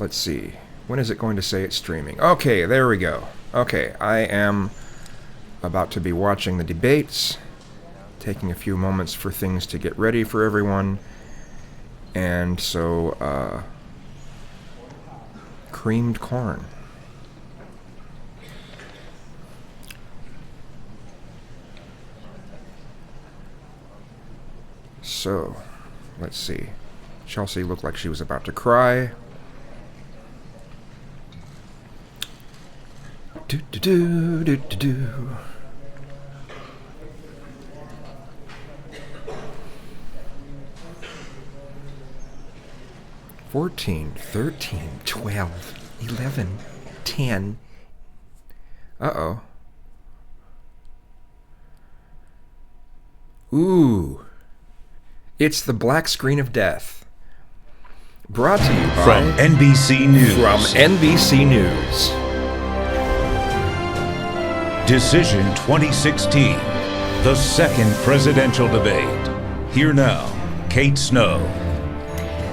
let's see. When is it going to say it's streaming? Okay, there we go. Okay, I am about to be watching the debates, taking a few moments for things to get ready for everyone. And so, creamed corn. So, let's see. Chelsea looked like she was about to cry. Do-do-do-do-do-do. $14, $13, $12, $11, $10. Uh-oh. Ooh. It's the black screen of death. Brought to you by... From NBC News. From NBC News. Decision 2016. The second presidential debate. Here now, Kate Snow.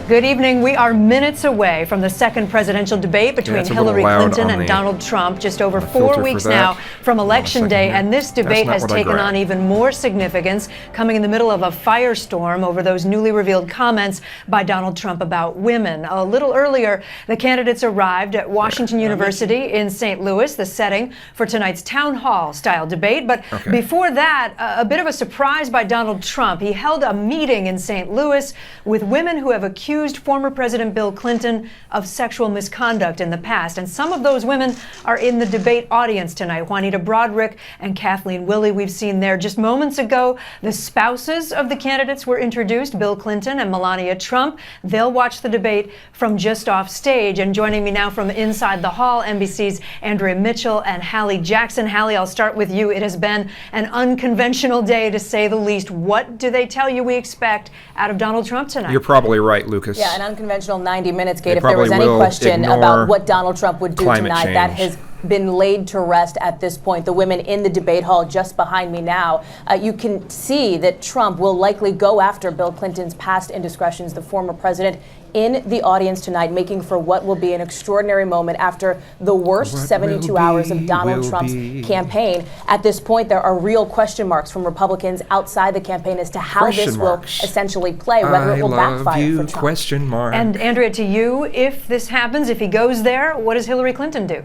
Good evening. We are minutes away from the second presidential debate between Hillary Clinton and Donald Trump, just over 4 weeks now from Election Day. And this debate has taken on even more significance, coming in the middle of a firestorm over those newly revealed comments by Donald Trump about women. A little earlier, the candidates arrived at Washington University in St. Louis, the setting for tonight's town hall style debate. But before that, a bit of a surprise by Donald Trump. He held a meeting in St. Louis with women who have accused former President Bill Clinton of sexual misconduct in the past. And some of those women are in the debate audience tonight. Juanita Broaddrick and Kathleen Willey, we've seen there just moments ago. The spouses of the candidates were introduced, Bill Clinton and Melania Trump. They'll watch the debate from just off stage. And joining me now from inside the hall, NBC's Andrea Mitchell and Hallie Jackson. Hallie, I'll start with you. It has been an unconventional day, to say the least. What do they tell you we expect out of Donald Trump tonight? You're probably right, Lucas. Yeah, an unconventional 90 minutes, Kate. If there was any question about what Donald Trump would do tonight, that has been laid to rest at this point. The women in the debate hall just behind me now, you can see that Trump will likely go after Bill Clinton's past indiscretions, the former president, in the audience tonight, making for what will be an extraordinary moment after the worst 72 hours of Donald Trump's campaign. At this point, there are real question marks from Republicans outside the campaign as to how this will essentially play, whether it will backfire for Trump. Question mark. And Andrea, to you, if this happens, if he goes there, what does Hillary Clinton do?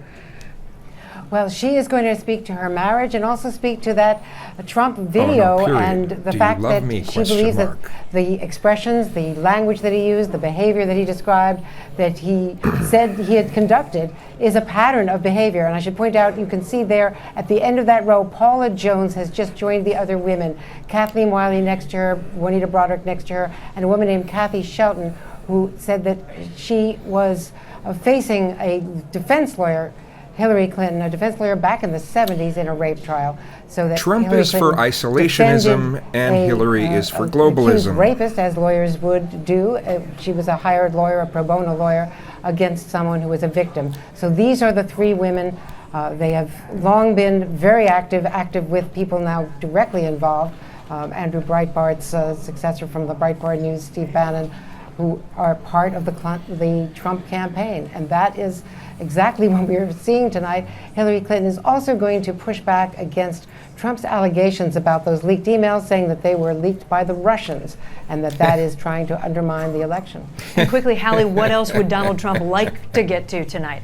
Well, she is going to speak to her marriage and also speak to that Trump video and the fact that she believes that the expressions, the language that he used, the behavior that he described, that he said he had conducted, is a pattern of behavior. And I should point out, you can see there at the end of that row, Paula Jones has just joined the other women. Kathleen Wiley next to her, Juanita Broaddrick next to her, and a woman named Kathy Shelton, who said that she was facing a defense lawyer, Hillary Clinton, a defense lawyer back in the 70s in a rape trial. So that Trump Hillary is Clinton for isolationism and Hillary is for globalism. Rapist, as lawyers would do. She was a hired lawyer, a pro bono lawyer, against someone who was a victim. So these are the three women. They have long been very active with people now directly involved. Andrew Breitbart's successor from the Breitbart News, Steve Bannon, who are part of the Trump campaign. And that is exactly what we're seeing tonight. Hillary Clinton is also going to push back against Trump's allegations about those leaked emails, saying that they were leaked by the Russians and that is trying to undermine the election. And quickly, Hallie, what else would Donald Trump like to get to tonight?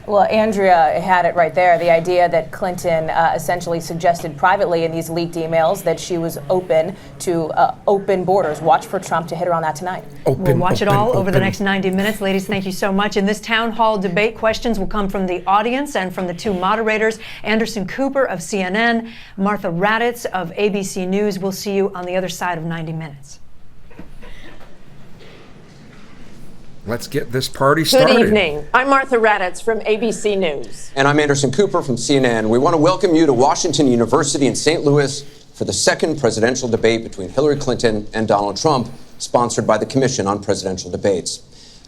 Well, Andrea had it right there. The idea that Clinton essentially suggested privately in these leaked emails that she was open to open borders. Watch for Trump to hit her on that tonight. We'll watch it all over the next 90 minutes. Ladies, thank you so much. In this town hall debate, questions will come from the audience and from the two moderators, Anderson Cooper of CNN, Martha Raddatz of ABC News. We'll see you on the other side of 90 minutes. Let's get this party started. Good evening. I'm Martha Raddatz from ABC News. And I'm Anderson Cooper from CNN. We want to welcome you to Washington University in St. Louis for the second presidential debate between Hillary Clinton and Donald Trump, sponsored by the Commission on Presidential Debates.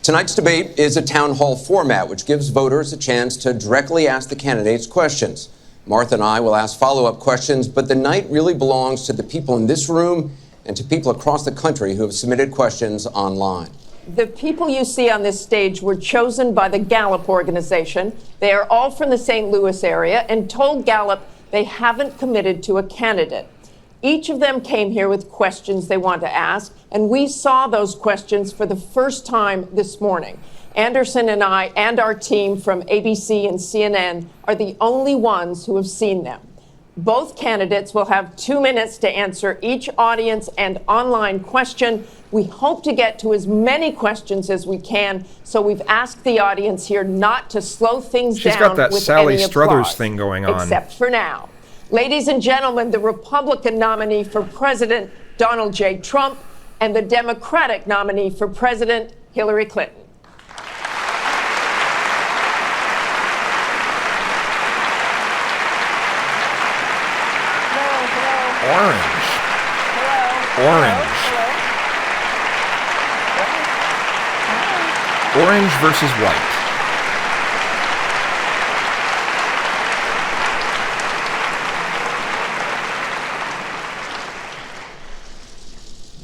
Tonight's debate is a town hall format, which gives voters a chance to directly ask the candidates questions. Martha and I will ask follow-up questions, but the night really belongs to the people in this room and to people across the country who have submitted questions online. The people you see on this stage were chosen by the Gallup organization. They are all from the St. Louis area and told Gallup they haven't committed to a candidate. Each of them came here with questions they want to ask, and we saw those questions for the first time this morning. Anderson and I and our team from ABC and CNN are the only ones who have seen them. Both candidates will have 2 minutes to answer each audience and online question. We hope to get to as many questions as we can, so we've asked the audience here not to slow things down. She's got that with Sally any Struthers applause, thing going on. Except for now. Ladies and gentlemen, the Republican nominee for President, Donald J. Trump, and the Democratic nominee for President, Hillary Clinton. Orange. Hello. Orange. Hello. Orange versus white.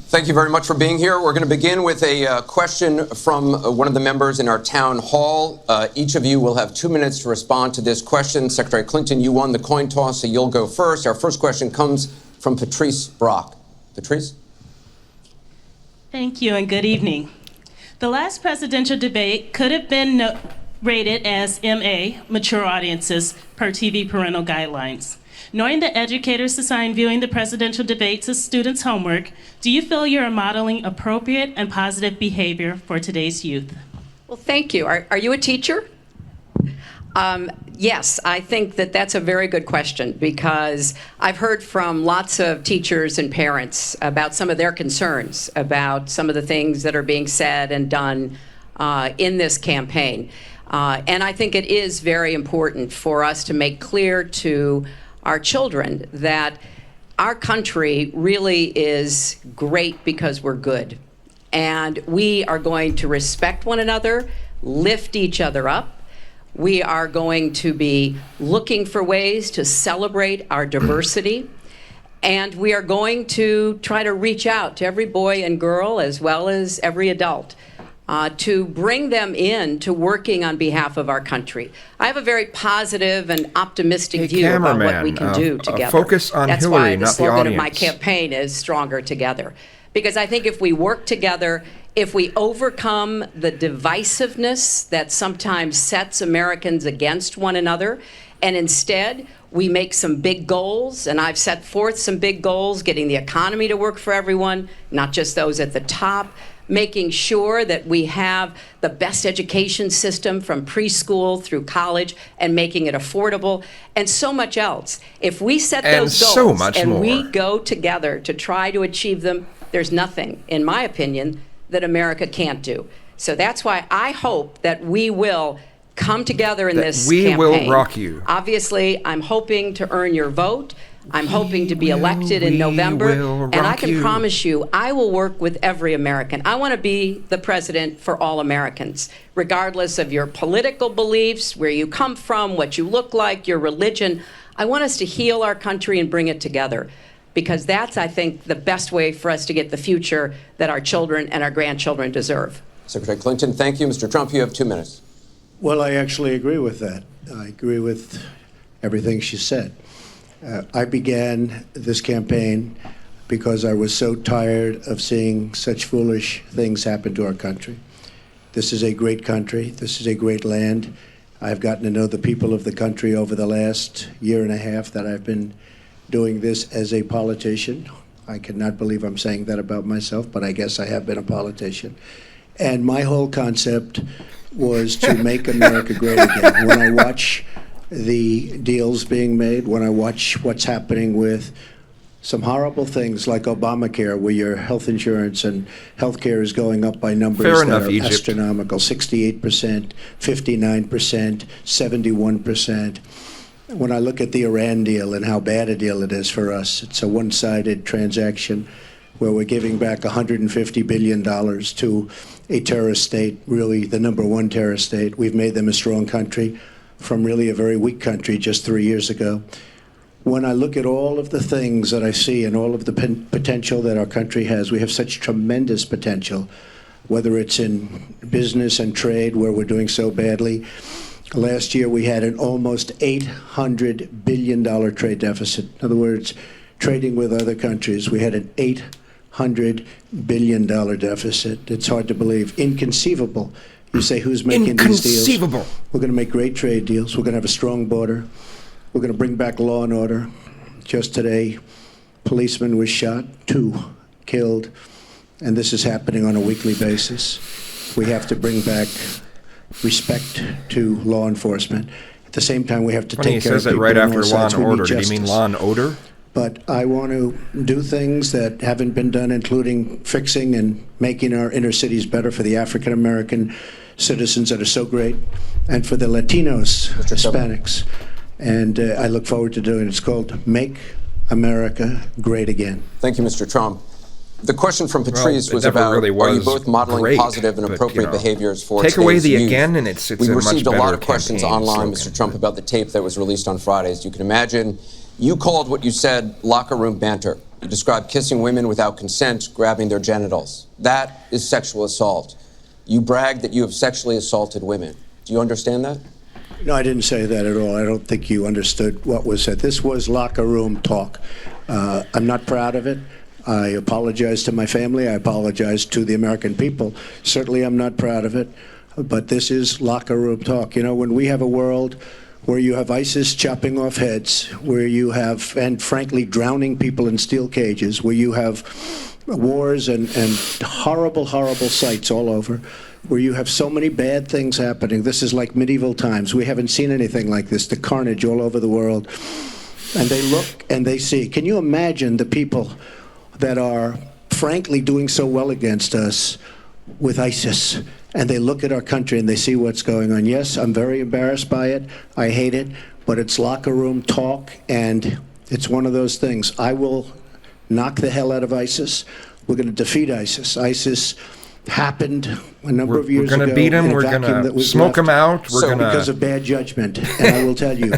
Thank you very much for being here. We're going to begin with a question from one of the members in our town hall. Each of you will have 2 minutes to respond to this question. Secretary Clinton, you won the coin toss, so you'll go first. Our first question comes from Patrice Brock. Patrice? Thank you and good evening. The last presidential debate could have been rated as MA, mature audiences, per TV parental guidelines. Knowing that educators assign viewing the presidential debates as students' homework, do you feel you're modeling appropriate and positive behavior for today's youth? Well, thank you. Are you a teacher? Yes, I think that that's a very good question, because I've heard from lots of teachers and parents about some of their concerns about some of the things that are being said and done in this campaign. And I think it is very important for us to make clear to our children that our country really is great because we're good. And we are going to respect one another, lift each other up. We are going to be looking for ways to celebrate our diversity. And we are going to try to reach out to every boy and girl, as well as every adult, to bring them in to working on behalf of our country. I have a very positive and optimistic view about what we can do together. Focus on That's Hillary, why the not the slogan audience. of my campaign is Stronger Together. Because I think if we work together, if we overcome the divisiveness that sometimes sets Americans against one another, and instead we make some big goals, and I've set forth some big goals, getting the economy to work for everyone, not just those at the top, making sure that we have the best education system from preschool through college and making it affordable, and so much else. If we set those goals and we go together to try to achieve them, there's nothing, in my opinion, that America can't do. So that's why I hope that we will come together in this campaign. We will rock you. Obviously, I'm hoping to earn your vote. I'm hoping to be elected in November, and I can promise you I will work with every American. I want to be the president for all Americans, regardless of your political beliefs, where you come from, what you look like, your religion. I want us to heal our country and bring it together, because that's, I think, the best way for us to get the future that our children and our grandchildren deserve. Secretary Clinton, thank you. Mr. Trump, you have 2 minutes. Well, I actually agree with that. I agree with everything she said. I began this campaign because I was so tired of seeing such foolish things happen to our country. This is a great country. This is a great land. I've gotten to know the people of the country over the last year and a half that I've been doing this as a politician. I cannot believe I'm saying that about myself, but I guess I have been a politician. And my whole concept was to make America great again. When I watch the deals being made, when I watch what's happening with some horrible things like Obamacare, where your health insurance and health care is going up by numbers that are astronomical, 68%, 59%, 71%. When I look at the Iran deal and how bad a deal it is for us, it's a one-sided transaction where we're giving back $150 billion to a terrorist state, really the #1 terrorist state. We've made them a strong country from really a very weak country just 3 years ago. When I look at all of the things that I see and all of the potential that our country has, we have such tremendous potential. whether it's in business and trade, where we're doing so badly. Last year, we had an almost $800 billion trade deficit. In other words, trading with other countries, we had an $800 billion deficit. It's hard to believe. Inconceivable. You say, who's making these deals? Inconceivable. We're going to make great trade deals. We're going to have a strong border. We're going to bring back law and order. Just today, policeman was shot, 2 killed, and this is happening on a weekly basis. We have to bring back respect to law enforcement. At the same time, we have to take care of people. He says it right after law and order. Did he mean law and odor? But I want to do things that haven't been done, including fixing and making our inner cities better for the African American citizens that are so great, and for the Latinos, Hispanics. And I look forward to doing it. It's called Make America Great Again. Thank you, Mr. Trump. The question from Patrice was about, are you both modeling positive and appropriate behaviors for take away the youth? again, and it's we received a lot of campaign, questions online, Mr. Trump, about the tape that was released on Friday. As you can imagine, you called what you said locker room banter. You described kissing women without consent, grabbing their genitals. That is sexual assault. You bragged that you have sexually assaulted women. Do you understand that? No, I didn't say that at all. I don't think you understood what was said. This was locker room talk. I'm not proud of it. I apologize to my family. I apologize to the American people. Certainly, I'm not proud of it. But this is locker room talk. You know, when we have a world where you have ISIS chopping off heads, where you have, and frankly, drowning people in steel cages, where you have wars and horrible, horrible sights all over, where you have so many bad things happening. This is like medieval times. We haven't seen anything like this, the carnage all over the world. And they look and they see. Can you imagine the people that are frankly doing so well against us with ISIS, and they look at our country and they see what's going on? Yes, I'm very embarrassed by it. I hate it, but it's locker room talk, and it's one of those things. I will knock the hell out of ISIS. We're going to defeat ISIS. ISIS happened a number of years ago. We're going to beat him. We're going to smoke him out. We're going to because of bad judgment. And I will tell you,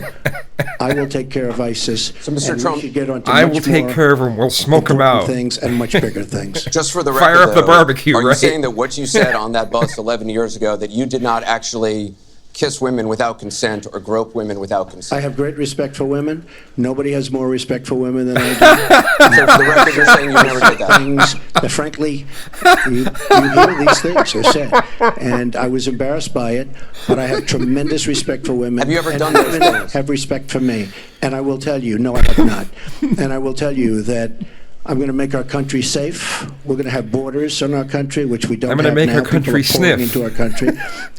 I will take care of ISIS. So, Mr. Trump, I will take care of him. We'll smoke him out. Things and much bigger things. Just for the record, fire up the barbecue. Are you saying that what you said on that bus 11 years ago, that you did not actually kiss women without consent or grope women without consent? I have great respect for women. Nobody has more respect for women than I do. So for the record, you're saying you never did that? Things that, frankly, you hear these things are said. And I was embarrassed by it, but I have tremendous respect for women. Have you ever done those things? Have respect for me. And I will tell you, no, I have not. And I will tell you that I'm going to make our country safe. We're going to have borders in our country, which we don't have now. I'm going to make our country sniff. Into our country,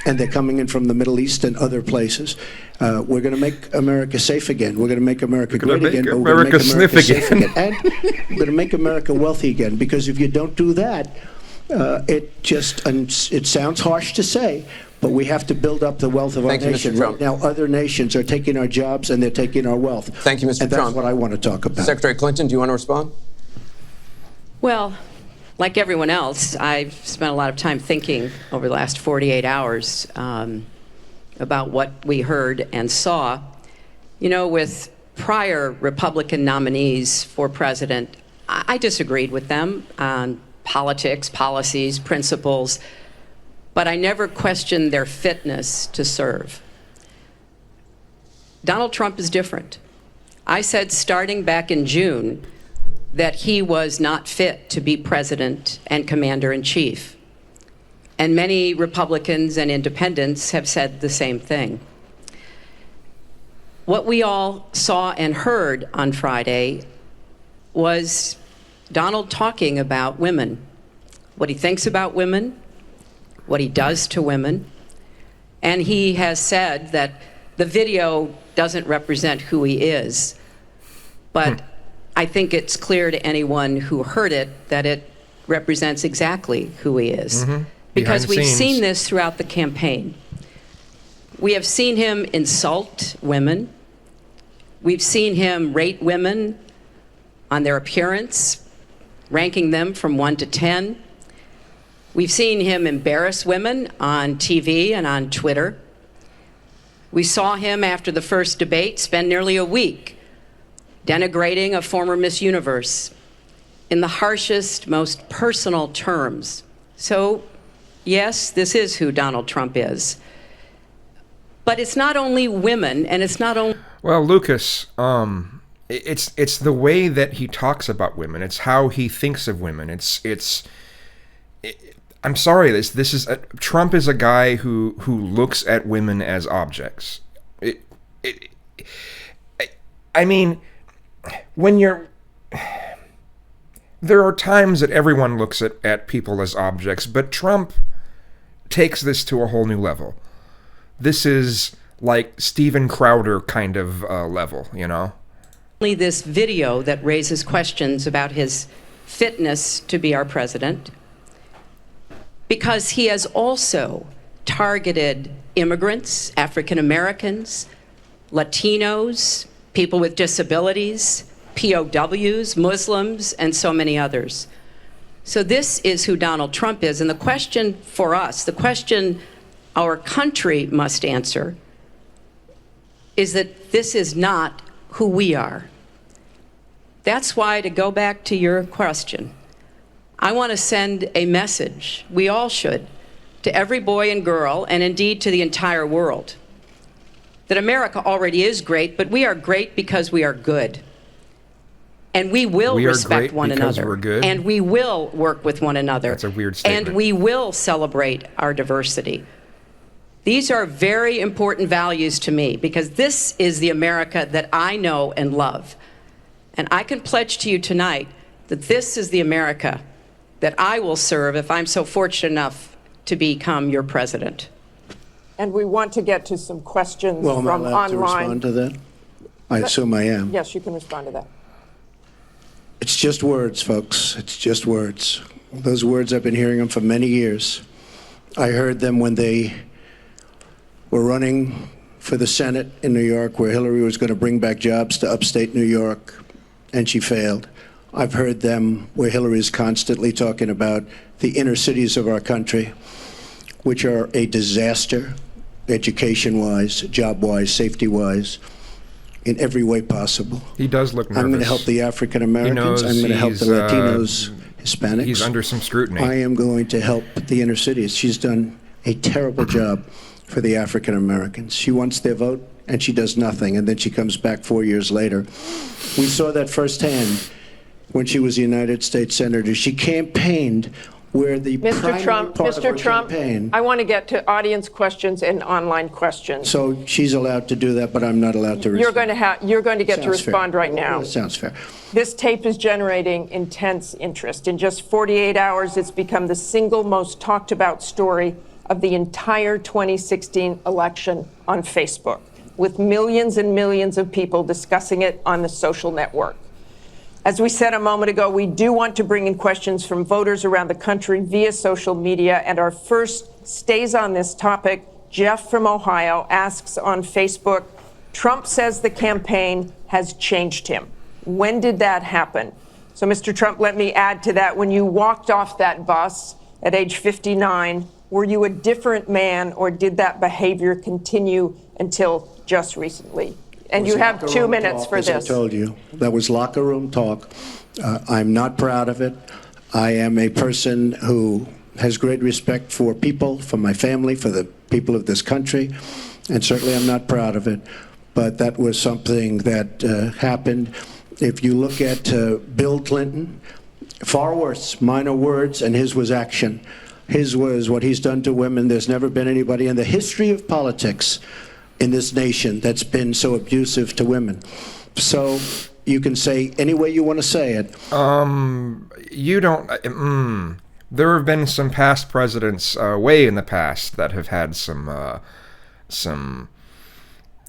and they're coming in from the Middle East and other places. We're going to make America safe again. We're going to make America great again. We're going to make America safe again. And we're going to make America wealthy again. Because if you don't do that, it sounds harsh to say, but we have to build up the wealth of our nation. Right now, other nations are taking our jobs and they're taking our wealth. Thank you, Mr. And Trump. that's what I want to talk about. Secretary Clinton, do you want to respond? Well, like everyone else, I've spent a lot of time thinking over the last 48 hours about what we heard and saw. You know, with prior Republican nominees for president, I disagreed with them on politics, policies, principles, but I never questioned their fitness to serve. Donald Trump is different. I said starting back in June that he was not fit to be president and commander-in-chief. And many Republicans and independents have said the same thing. What we all saw and heard on Friday was Donald talking about women, what he thinks about women, what he does to women, and he has said that the video doesn't represent who he is, but I think it's clear to anyone who heard it that it represents exactly who he is. Because we've seen this throughout the campaign. We have seen him insult women. We've seen him rate women on their appearance, ranking them from 1 to 10. We've seen him embarrass women on TV and on Twitter. We saw him after the first debate spend nearly a week denigrating a former Miss Universe in the harshest, most personal terms. So Yes, this is who Donald Trump is. But it's not only women, and it's not only... Well, Lucas, it's the way that he talks about women. It's how he thinks of women. I'm sorry, this is Trump is a guy who looks at women as objects. I mean, there are times that everyone looks at people as objects, but Trump takes this to a whole new level. This is like Steven Crowder kind of level, you know? Only this video that raises questions about his fitness to be our president, because he has also targeted immigrants, African Americans, Latinos, people with disabilities, POWs, Muslims, and so many others. So this is who Donald Trump is. And the question for us, the question our country must answer, is that this is not who we are. That's why, to go back to your question, I want to send a message, we all should, to every boy and girl, and indeed to the entire world, that America already is great, but we are great because we are good. And we will respect one another. We're good. And we will work with one another. That's a weird statement. And we will celebrate our diversity. These are very important values to me, because this is the America that I know and love. And I can pledge to you tonight that this is the America that I will serve if I'm so fortunate enough to become your president. And we want to get to some questions from online. Well, am I allowed to respond to that? I assume I am. Yes, you can respond to that. It's just words, folks. It's just words. Those words, I've been hearing them for many years. I heard them when they were running for the Senate in New York, where Hillary was going to bring back jobs to upstate New York, and she failed. I've heard them where Hillary is constantly talking about the inner cities of our country, which are a disaster, education-wise, job-wise, safety-wise, in every way possible. He does look nervous. I'm going to help the African Americans. I'm going to help the Latinos, Hispanics. He's under some scrutiny. I am going to help the inner cities. She's done a terrible job for the African Americans. She wants their vote, and she does nothing, and then she comes back 4 years later. We saw that firsthand when she was a United States Senator. She campaigned where the primary part of her campaign. I want to get to audience questions and online questions. So she's allowed to do that, but I'm not allowed to respond. You're going to get to respond right now. That sounds fair. This tape is generating intense interest. In just 48 hours, it's become the single most talked about story of the entire 2016 election on Facebook, with millions and millions of people discussing it on the social network. As we said a moment ago, we do want to bring in questions from voters around the country via social media, and our first stays on this topic. Jeff from Ohio asks on Facebook, Trump says the campaign has changed him. When did that happen? So, Mr. Trump, let me add to that. When you walked off that bus at age 59, were you a different man, or did that behavior continue until just recently? And you have 2 minutes for this. As I told you, that was locker room talk. I'm not proud of it. I am a person who has great respect for people, for my family, for the people of this country, and certainly I'm not proud of it. But that was something that happened. If you look at Bill Clinton, far worse, mine are words and his was action. His was what he's done to women. There's never been anybody in the history of politics in this nation that's been so abusive to women. So you can say any way you want to say it. You don't. There have been some past presidents, way in the past, that have had some.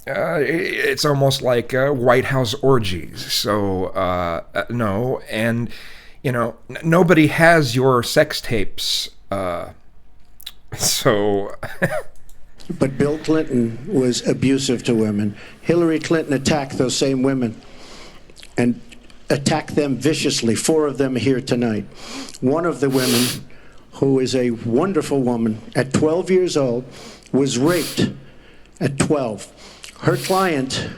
It's almost like White House orgies. So no, and you know, nobody has your sex tapes. So. But Bill Clinton was abusive to women. Hillary Clinton attacked those same women and attacked them viciously. 4 of them are here tonight. One of the women, who is a wonderful woman, at 12 years old, was raped at 12. Her client,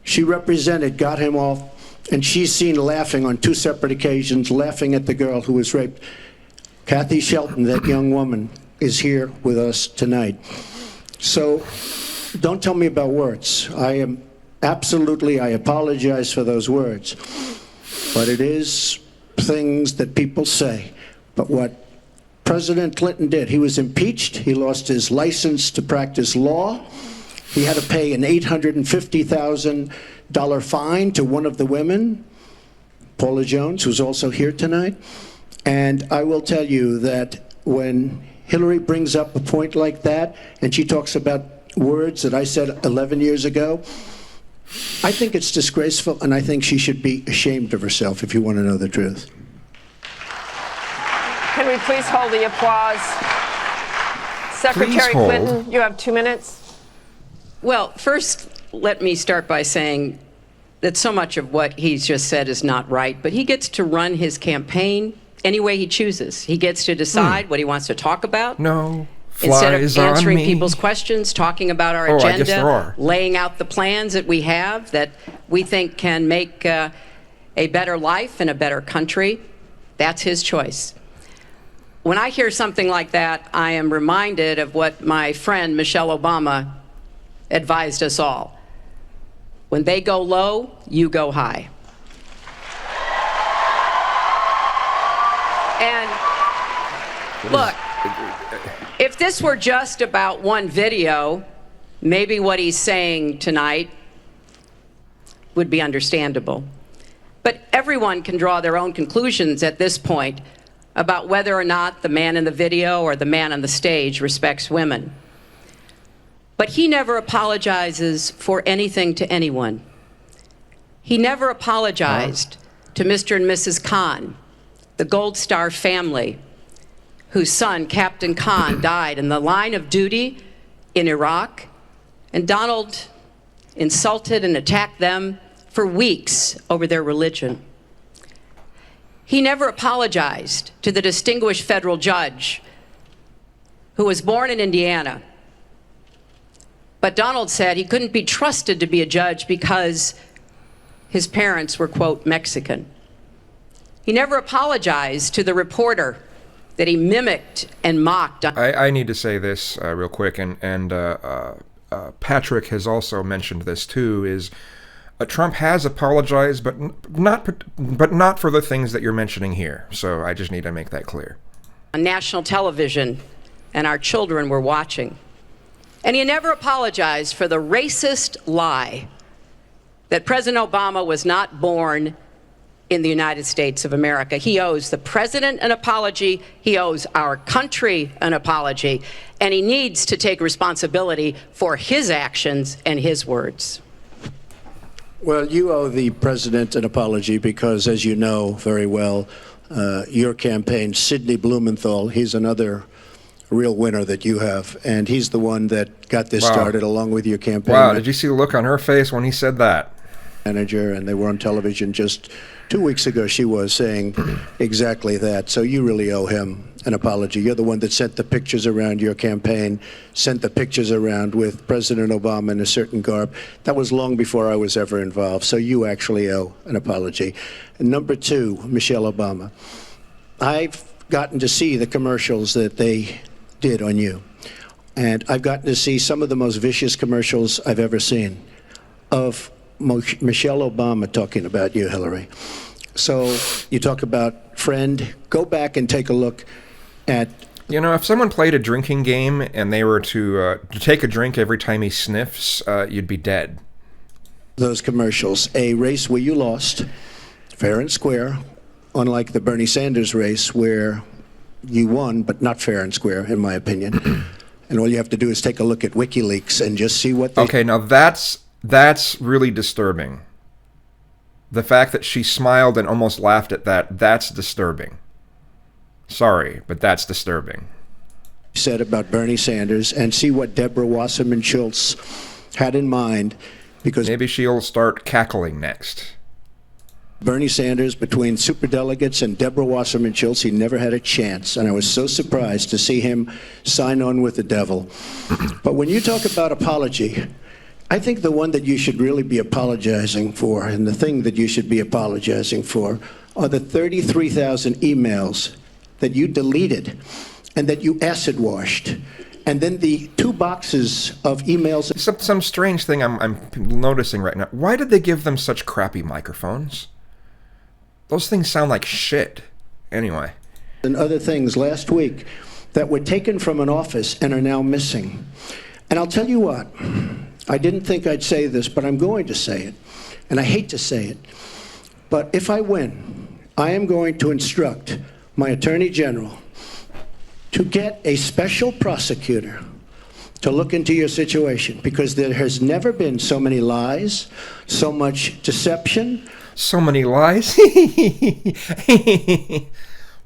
she represented, got him off, and she's seen laughing on 2 separate occasions, laughing at the girl who was raped. Kathy Shelton, that young woman, is here with us tonight. So don't tell me about words. I apologize for those words. But it is things that people say. But what President Clinton did, he was impeached, he lost his license to practice law, he had to pay an $850,000 fine to one of the women, Paula Jones, who's also here tonight. And I will tell you that when Hillary brings up a point like that, and she talks about words that I said 11 years ago, I think it's disgraceful, and I think she should be ashamed of herself, if you want to know the truth. Can we please hold the applause? Secretary Clinton, you have 2 minutes. Well, first, let me start by saying that so much of what he's just said is not right, but he gets to run his campaign any way he chooses. He gets to decide what he wants to talk about. No. Instead of answering people's questions, talking about our agenda, laying out the plans that we have that we think can make a better life and a better country, that's his choice. When I hear something like that, I am reminded of what my friend Michelle Obama advised us all. When they go low, you go high. And look, if this were just about one video, maybe what he's saying tonight would be understandable. But everyone can draw their own conclusions at this point about whether or not the man in the video or the man on the stage respects women. But he never apologizes for anything to anyone. He never apologized to Mr. and Mrs. Khan, the Gold Star family, whose son, Captain Khan, died in the line of duty in Iraq, and Donald insulted and attacked them for weeks over their religion. He never apologized to the distinguished federal judge who was born in Indiana. But Donald said he couldn't be trusted to be a judge because his parents were, quote, Mexican. He never apologized to the reporter that he mimicked and mocked. I need to say this real quick, and Patrick has also mentioned this too, is Trump has apologized, but not for the things that you're mentioning here. So I just need to make that clear. On national television, and our children were watching. And he never apologized for the racist lie that President Obama was not born in the United States of America. He owes the president an apology. He owes our country an apology. And he needs to take responsibility for his actions and his words. Well, you owe the president an apology because, as you know very well, your campaign, Sidney Blumenthal, he's another real winner that you have, and he's the one that got this started along with your campaign. Wow, did you see the look on her face when he said that? Manager, and they were on television just 2 weeks ago. She was saying exactly that. So you really owe him an apology. You're the one that sent the pictures around your campaign, sent the pictures around with President Obama in a certain garb. That was long before I was ever involved. So you actually owe an apology. And number two, Michelle Obama. I've gotten to see the commercials that they did on you. And I've gotten to see some of the most vicious commercials I've ever seen of Michelle Obama talking about you, Hillary. So you talk about friend, go back and take a look at... You know, if someone played a drinking game and they were to take a drink every time he sniffs, you'd be dead. Those commercials, a race where you lost, fair and square, unlike the Bernie Sanders race where you won, but not fair and square, in my opinion. And all you have to do is take a look at WikiLeaks and just see what they... Okay, now that's really disturbing. The fact that she smiled and almost laughed at that's disturbing. Sorry, but that's disturbing. Said about Bernie Sanders, and see what Deborah Wasserman Schultz had in mind, because... Maybe she'll start cackling next. Bernie Sanders, between superdelegates and Deborah Wasserman Schultz, he never had a chance, and I was so surprised to see him sign on with the devil. But when you talk about apology, I think the one that you should really be apologizing for, and the thing that you should be apologizing for, are the 33,000 emails that you deleted and that you acid washed. And then the 2 boxes of emails. Some strange thing I'm noticing right now. Why did they give them such crappy microphones? Those things sound like shit. Anyway. And other things last week that were taken from an office and are now missing. And I'll tell you what, I didn't think I'd say this, but I'm going to say it. And I hate to say it. But if I win, I am going to instruct my Attorney General to get a special prosecutor to look into your situation, because there has never been so many lies, so much deception. So many lies?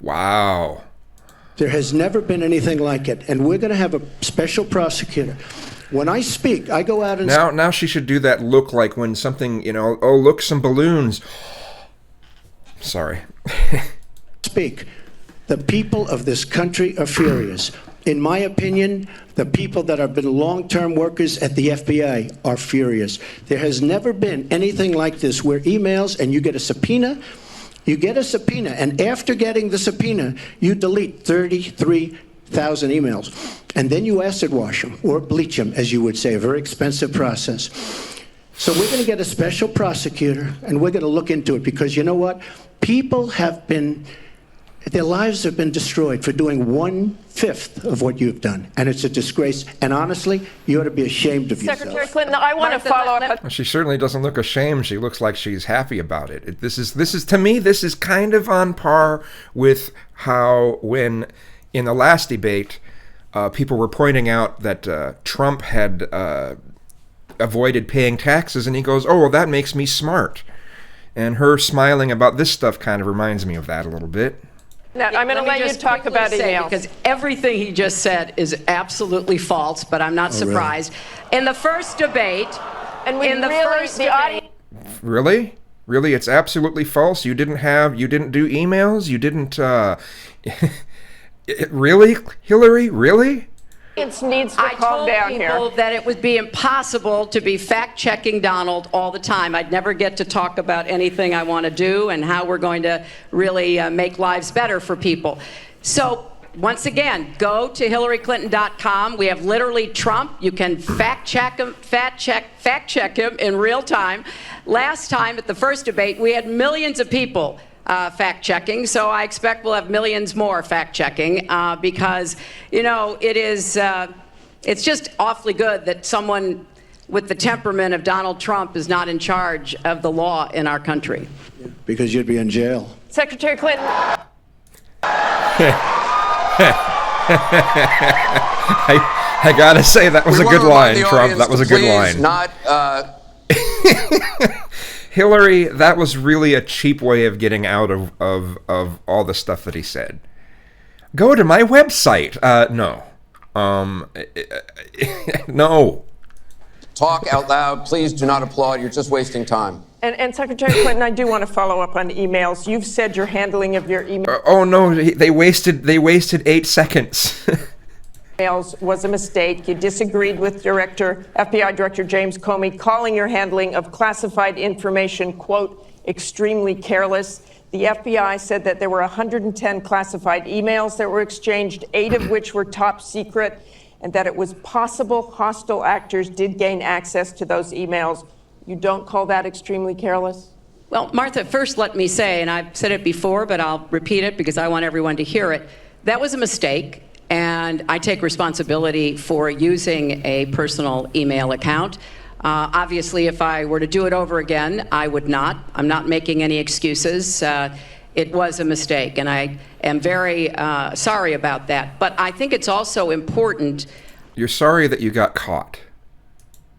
Wow. There has never been anything like it, and we're going to have a special prosecutor. When I speak, I go out and... Now she should do that look like when something, oh, look, some balloons. Sorry. Speak. The people of this country are furious. In my opinion, the people that have been long-term workers at the FBI are furious. There has never been anything like this where emails and you get a subpoena, and after getting the subpoena, you delete 33,000 emails. And then you acid wash them, or bleach them, as you would say, a very expensive process. So we're going to get a special prosecutor, and we're going to look into it, because you know what? People have been... Their lives have been destroyed for doing 1/5 of what you've done, and it's a disgrace. And honestly, you ought to be ashamed of yourself. Secretary Clinton, I want to follow up. Well, she certainly doesn't look ashamed. She looks like she's happy about it. This is to me, this is kind of on par with how when in the last debate, people were pointing out that Trump had avoided paying taxes, and he goes, "Oh, well, that makes me smart." And her smiling about this stuff kind of reminds me of that a little bit. Now, I'm going to let you talk about emails. Because everything he just said is absolutely false, but I'm not surprised. Really? In the first debate, Really? Really? It's absolutely false? You didn't do emails? You didn't, really? Hillary? Really? It needs to calm down here. I told people that it would be impossible to be fact-checking Donald all the time. I'd never get to talk about anything I want to do and how we're going to really make lives better for people. So, once again, go to HillaryClinton.com. We have literally Trump. You can fact-check him in real time. Last time at the first debate, we had millions of people fact-checking, so I expect we'll have millions more fact-checking because, it's just awfully good that someone with the temperament of Donald Trump is not in charge of the law in our country. Because you'd be in jail. Secretary Clinton. I gotta say, that was a good line, Trump. That was a good line. Hillary, that was really a cheap way of getting out of all the stuff that he said. Go to my website. No. No. Talk out loud. Please do not applaud. You're just wasting time. And Secretary Clinton, I do want to follow up on emails. You've said your handling of your emails. Oh no, they wasted 8 seconds. Was a mistake. You disagreed with FBI Director James Comey, calling your handling of classified information, quote, extremely careless. The FBI said that there were 110 classified emails that were exchanged, 8 of which were top secret, and that it was possible hostile actors did gain access to those emails. You don't call that extremely careless? Well, Martha, first let me say, and I've said it before, but I'll repeat it because I want everyone to hear it, that was a mistake. And I take responsibility for using a personal email account. Obviously, if I were to do it over again, I would not. I'm not making any excuses. It was a mistake, and I am very sorry about that. But I think it's also important. You're sorry that you got caught.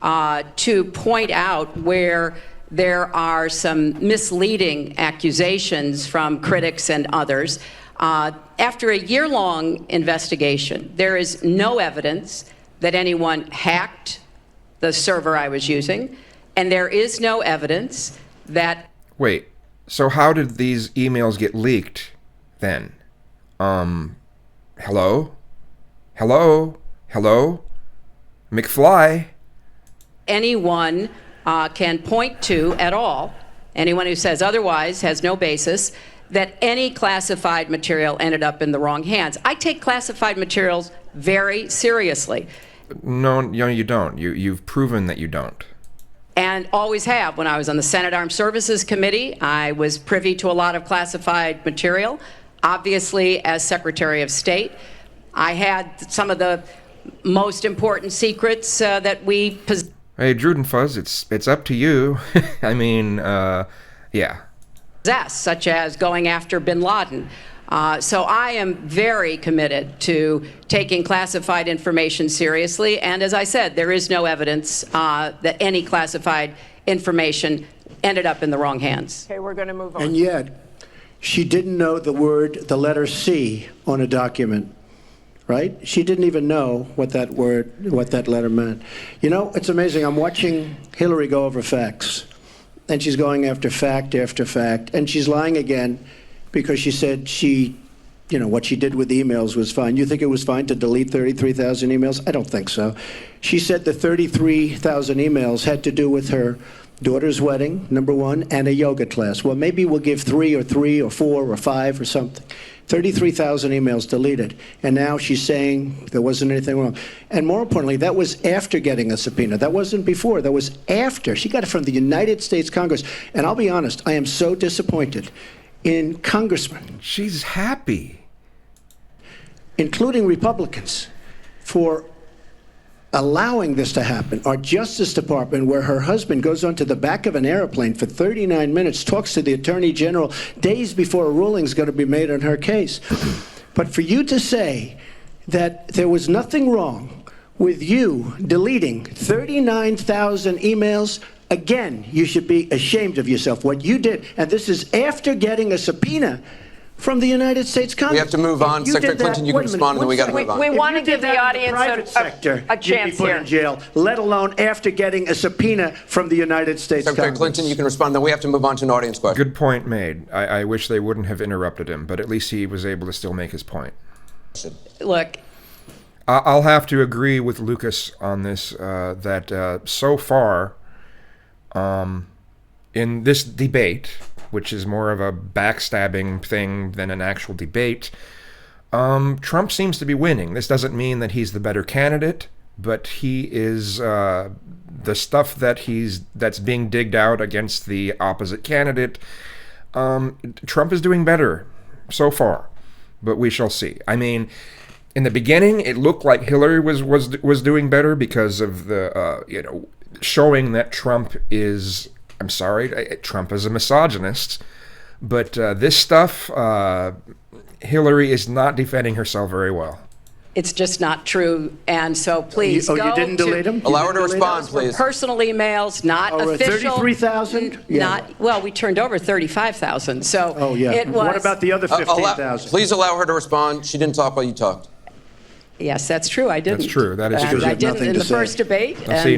To point out where there are some misleading accusations from critics and others. After a year-long investigation, there is no evidence that anyone hacked the server I was using, and there is no evidence that... Wait, so how did these emails get leaked then? Hello? McFly? Anyone can point to at all, anyone who says otherwise has no basis, that any classified material ended up in the wrong hands. I take classified materials very seriously. No, you don't. You've proven that you don't. And always have. When I was on the Senate Armed Services Committee, I was privy to a lot of classified material. Obviously, as Secretary of State, I had some of the most important secrets that we possess. Hey, Drudenfuzz, it's up to you. I mean, yeah. Such as going after bin Laden. So I am very committed to taking classified information seriously. And as I said, there is no evidence that any classified information ended up in the wrong hands. Okay, we're going to move on. And yet, she didn't know the letter C on a document, right? She didn't even know what that letter meant. You know, it's amazing. I'm watching Hillary go over facts, and she's going after fact after fact, and she's lying again because she said what she did with emails was fine. You think it was fine to delete 33,000 emails? I don't think so. She said the 33,000 emails had to do with her daughter's wedding, number one, and a yoga class. Well, maybe we'll give 3 or 4 or 5 or something. 33,000 emails deleted. And now she's saying there wasn't anything wrong. And more importantly, that was after getting a subpoena. That wasn't before. That was after. She got it from the United States Congress. And I'll be honest, I am so disappointed in congressmen. She's happy. Including Republicans, for allowing this to happen. Our Justice Department, where her husband goes onto the back of an airplane for 39 minutes, talks to the Attorney General days before a ruling is going to be made on her case. But for you to say that there was nothing wrong with you deleting 39,000 emails, again, you should be ashamed of yourself. What you did, and this is after getting a subpoena from the United States Congress. We have to move on. Secretary Clinton, you can respond, and then we got to move on. We want to give the audience a chance you'd be put in jail, let alone after getting a subpoena from the United States Secretary Congress. Clinton, you can respond, then we have to move on to an audience question. Good point made. I wish they wouldn't have interrupted him, but at least he was able to still make his point. Look, I'll have to agree with Lucas on this, that so far in this debate, which is more of a backstabbing thing than an actual debate, Trump seems to be winning. This doesn't mean that he's the better candidate, but he is the stuff that's being digged out against the opposite candidate. Trump is doing better so far, but we shall see. I mean, in the beginning, it looked like Hillary was doing better because of the showing that Trump is. I'm sorry, Trump is a misogynist, but this stuff, Hillary is not defending herself very well. it's just not true. And so please go you didn't delete them? Allow her to respond, please. Personal emails, not official. 33,000? Yeah. Well, we turned over 35,000. So oh, yeah. It was. What about the other 15,000? Please allow her to respond. She didn't talk while you talked. Yes, that's true. I didn't. That's true. That is true. I didn't in the first debate. See,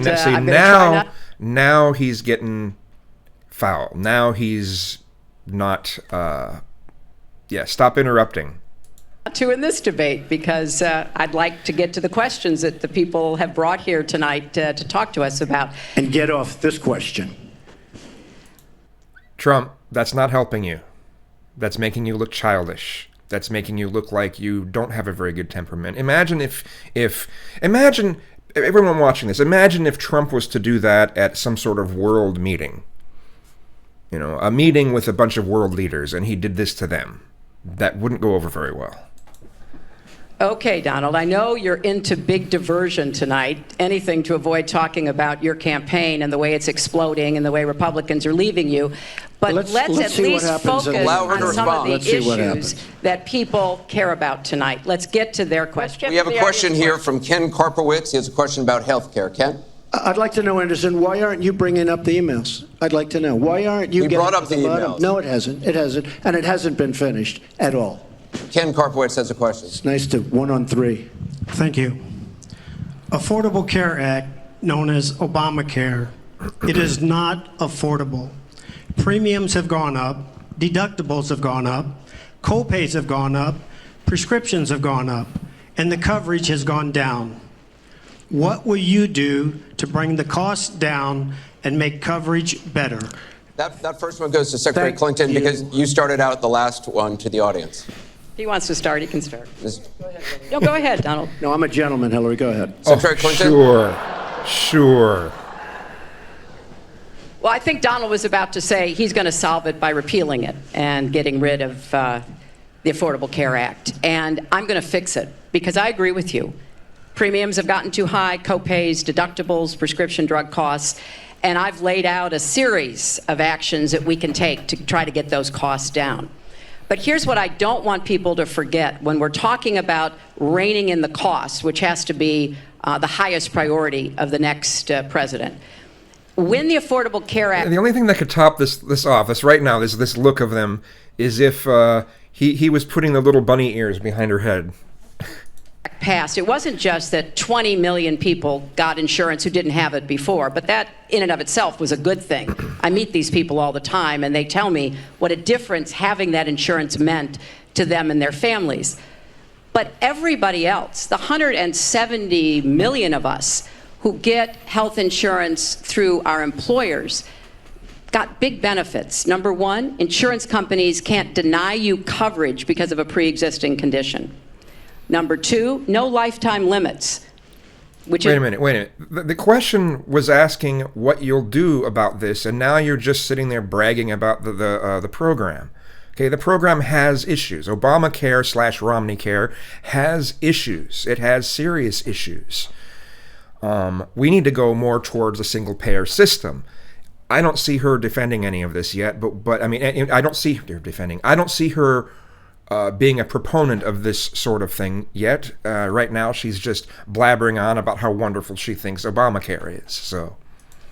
now he's getting foul. Now he's not. Stop interrupting. To in this debate, because I'd like to get to the questions that the people have brought here tonight to talk to us about. And get off this question. Trump, that's not helping you. That's making you look childish. That's making you look like you don't have a very good temperament. Imagine imagine everyone watching this, imagine if Trump was to do that at some sort of world meeting. You know, a meeting with a bunch of world leaders, and he did this to them. That wouldn't go over very well. Okay, Donald, I know you're into big diversion tonight, anything to avoid talking about your campaign and the way it's exploding and the way Republicans are leaving you. But let's at least focus on some of the issues that people care about tonight. Let's get to their question. We have a question here from Ken Karpowitz. He has a question about health care. Ken? I'd like to know, Anderson, why aren't you bringing up the emails? I'd like to know. Why aren't you getting brought up the emails? No, it hasn't. It hasn't. And it hasn't been finished at all. Ken Karpowitz has a question. It's nice to 1-on-3. Thank you. Affordable Care Act, known as Obamacare, it is not affordable. Premiums have gone up, deductibles have gone up, co-pays have gone up, prescriptions have gone up, and the coverage has gone down. What will you do to bring the costs down and make coverage better? That first one goes to Secretary Clinton because you started out the last one to the audience. If he wants to start, he can start. No, go ahead, Donald. No, I'm a gentleman, Hillary. Go ahead. Secretary Clinton? Sure. Well, I think Donald was about to say he's going to solve it by repealing it and getting rid of the Affordable Care Act. And I'm going to fix it because I agree with you. Premiums have gotten too high, co-pays, deductibles, prescription drug costs. And I've laid out a series of actions that we can take to try to get those costs down. But here's what I don't want people to forget when we're talking about reining in the costs, which has to be the highest priority of the next president. When the Affordable Care Act... The only thing that could top this off, this right now, this look of them, is if he was putting the little bunny ears behind her head. Passed. It wasn't just that 20 million people got insurance who didn't have it before, but that in and of itself was a good thing. I meet these people all the time, and they tell me what a difference having that insurance meant to them and their families. But everybody else, the 170 million of us who get health insurance through our employers, got big benefits. Number one, insurance companies can't deny you coverage because of a pre-existing condition. Number two, no lifetime limits. Wait a minute. The question was asking what you'll do about this, and now you're just sitting there bragging about the program. Okay, the program has issues. Obamacare/Romneycare has issues. It has serious issues. We need to go more towards a single-payer system. I don't see her defending any of this yet, but I mean, I don't see her defending. I don't see her being a proponent of this sort of thing yet. Right now, she's just blabbering on about how wonderful she thinks Obamacare is. So,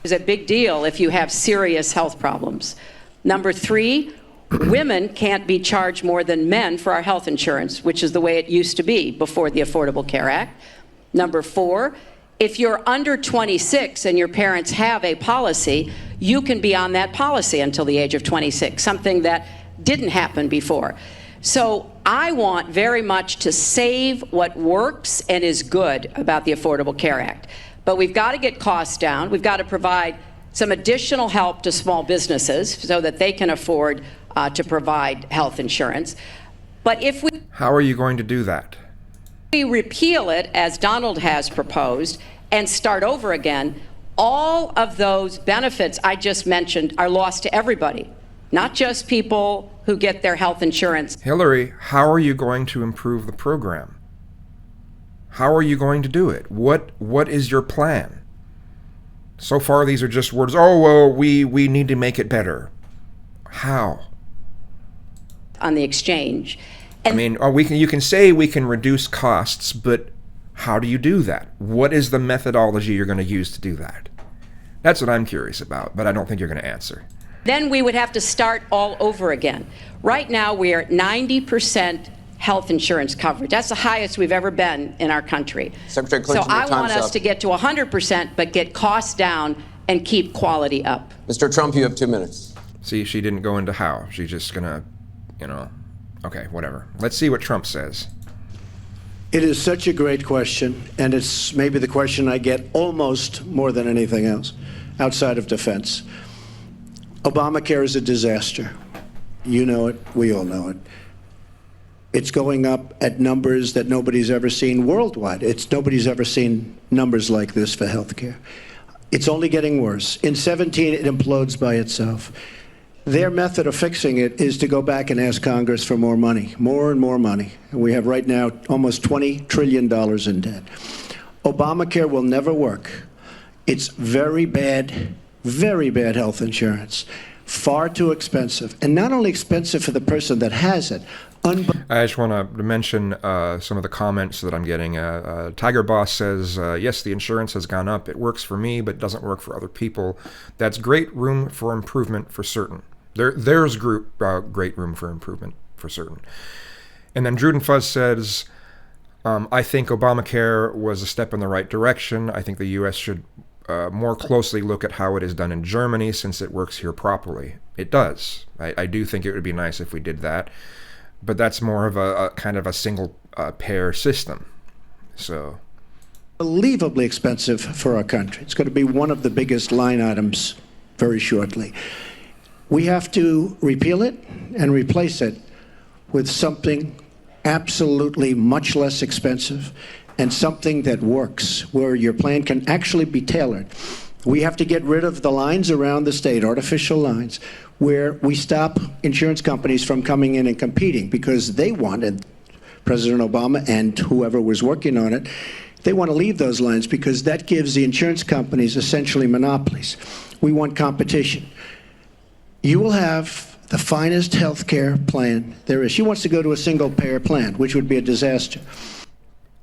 it's a big deal if you have serious health problems. Number three, women can't be charged more than men for our health insurance, which is the way it used to be before the Affordable Care Act. Number four, if you're under 26 and your parents have a policy, you can be on that policy until the age of 26, something that didn't happen before. So I want very much to save what works and is good about the Affordable Care Act. But we've got to get costs down. We've got to provide some additional help to small businesses so that they can afford to provide health insurance. But if we... How are you going to do that? We repeal it, as Donald has proposed, and start over again, all of those benefits I just mentioned are lost to everybody, not just people who get their health insurance. Hillary, how are you going to improve the program? How are you going to do it? What is your plan? So far, these are just words. Oh, well, we need to make it better. How? On the exchange. And I mean, you can say we can reduce costs, but how do you do that? What is the methodology you're going to use to do that? That's what I'm curious about, but I don't think you're going to answer. Then we would have to start all over again. Right now, we are at 90% health insurance coverage. That's the highest we've ever been in our country. Secretary Clinton, so I want us to get to 100%, but get costs down and keep quality up. Mr. Trump, you have 2 minutes. See, she didn't go into how. She's just going to, okay, whatever. Let's see what Trump says. It is such a great question, and it's maybe the question I get almost more than anything else outside of defense. Obamacare is a disaster. You know it. We all know it. It's going up at numbers that nobody's ever seen worldwide. Nobody's ever seen numbers like this for healthcare. It's only getting worse. In 2017, it implodes by itself. Their method of fixing it is to go back and ask Congress for more money, more and more money. And we have right now almost $20 trillion in debt. Obamacare will never work. It's very bad health insurance. Far too expensive. And not only expensive for the person that has it. I just want to mention some of the comments that I'm getting. Tiger Boss says, yes, the insurance has gone up. It works for me, but doesn't work for other people. That's great room for improvement for certain. There's great room for improvement for certain. And then Druden Fuzz says, I think Obamacare was a step in the right direction. I think the U.S. should more closely look at how it is done in Germany since it works here properly. It does. I do think it would be nice if we did that. But that's more of a kind of a single payer system. So, unbelievably expensive for our country. It's going to be one of the biggest line items very shortly. We have to repeal it and replace it with something absolutely much less expensive and something that works, where your plan can actually be tailored. We have to get rid of the lines around the state, artificial lines, where we stop insurance companies from coming in and competing, because they wanted, President Obama and whoever was working on it, they want to leave those lines because that gives the insurance companies essentially monopolies. We want competition. You will have the finest health care plan there is. She wants to go to a single-payer plan, which would be a disaster.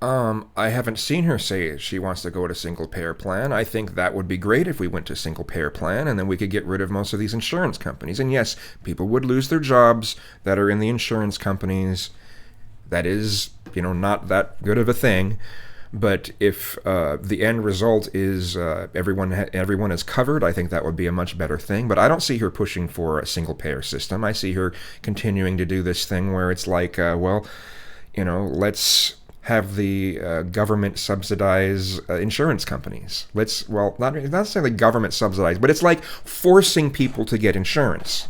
I haven't seen her say she wants to go to single-payer plan. I think that would be great if we went to single-payer plan, and then we could get rid of most of these insurance companies. And yes, people would lose their jobs that are in the insurance companies. That is, not that good of a thing. But if the end result is everyone is covered, I think that would be a much better thing. But I don't see her pushing for a single-payer system. I see her continuing to do this thing where it's like, let's have the government subsidize insurance companies. Not necessarily government subsidize, but it's like forcing people to get insurance.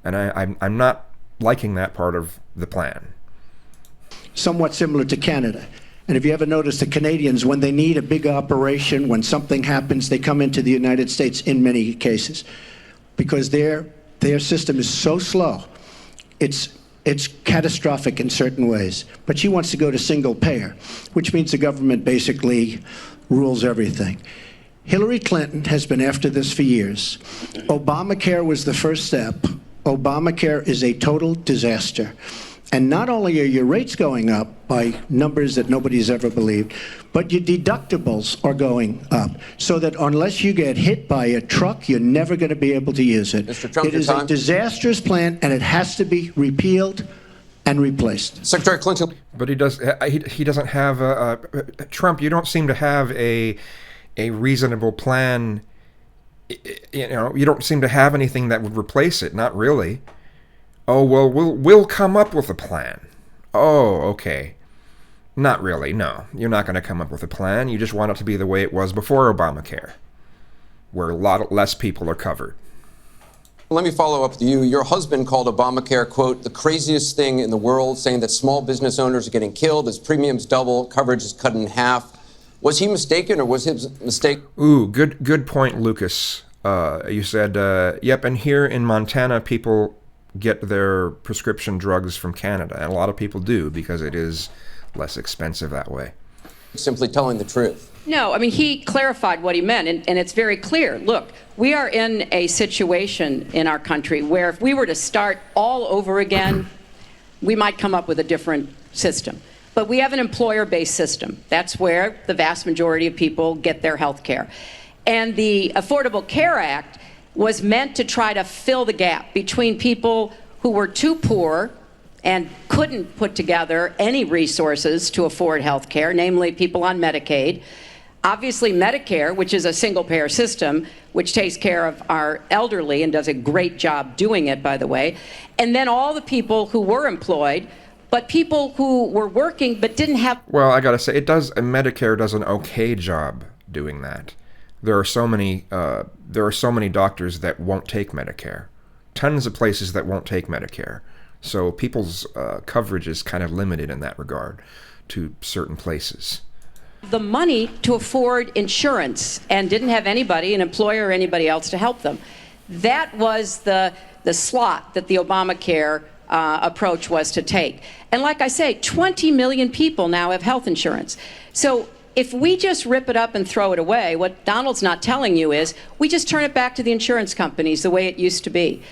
And I'm not liking that part of the plan. Somewhat similar to Canada. And if you ever notice, the Canadians, when they need a big operation, when something happens, they come into the United States in many cases, because their system is so slow. It's catastrophic in certain ways. But she wants to go to single payer, which means the government basically rules everything. Hillary Clinton has been after this for years. Obamacare was the first step. Obamacare is a total disaster. And not only are your rates going up by numbers that nobody's ever believed, but your deductibles are going up. So that unless you get hit by a truck, you're never going to be able to use it. Mr. Trump, it is a disastrous plan, and it has to be repealed and replaced. Secretary Clinton. But he doesn't have Trump. You don't seem to have a reasonable plan. You don't seem to have anything that would replace it. Not really. Oh, well, we'll come up with a plan. Oh, okay. Not really, no. You're not going to come up with a plan. You just want it to be the way it was before Obamacare, where a lot less people are covered. Let me follow up with you. Your husband called Obamacare, quote, the craziest thing in the world, saying that small business owners are getting killed as premiums double, coverage is cut in half. Was he mistaken, or was his mistake? Ooh, good point, Lucas. You said, yep, and here in Montana, people get their prescription drugs from Canada, and a lot of people do because it is less expensive that way. Simply telling the truth. No, I mean, he clarified what he meant, and it's very clear. Look, we are in a situation in our country where if we were to start all over again, we might come up with a different system. But we have an employer-based system. That's where the vast majority of people get their health care. And the Affordable Care Act was meant to try to fill the gap between people who were too poor and couldn't put together any resources to afford health care, namely people on Medicaid. Obviously, Medicare, which is a single-payer system, which takes care of our elderly and does a great job doing it, by the way. And then all the people who were employed, but people who were working but didn't have... Well, I gotta say, Medicare does an okay job doing that. There are so many doctors that won't take Medicare. Tons of places that won't take Medicare. So people's coverage is kind of limited in that regard to certain places. The money to afford insurance and didn't have anybody, an employer or anybody else, to help them. That was the slot that the Obamacare approach was to take. And like I say, 20 million people now have health insurance. So if we just rip it up and throw it away, what Donald's not telling you is we just turn it back to the insurance companies the way it used to be.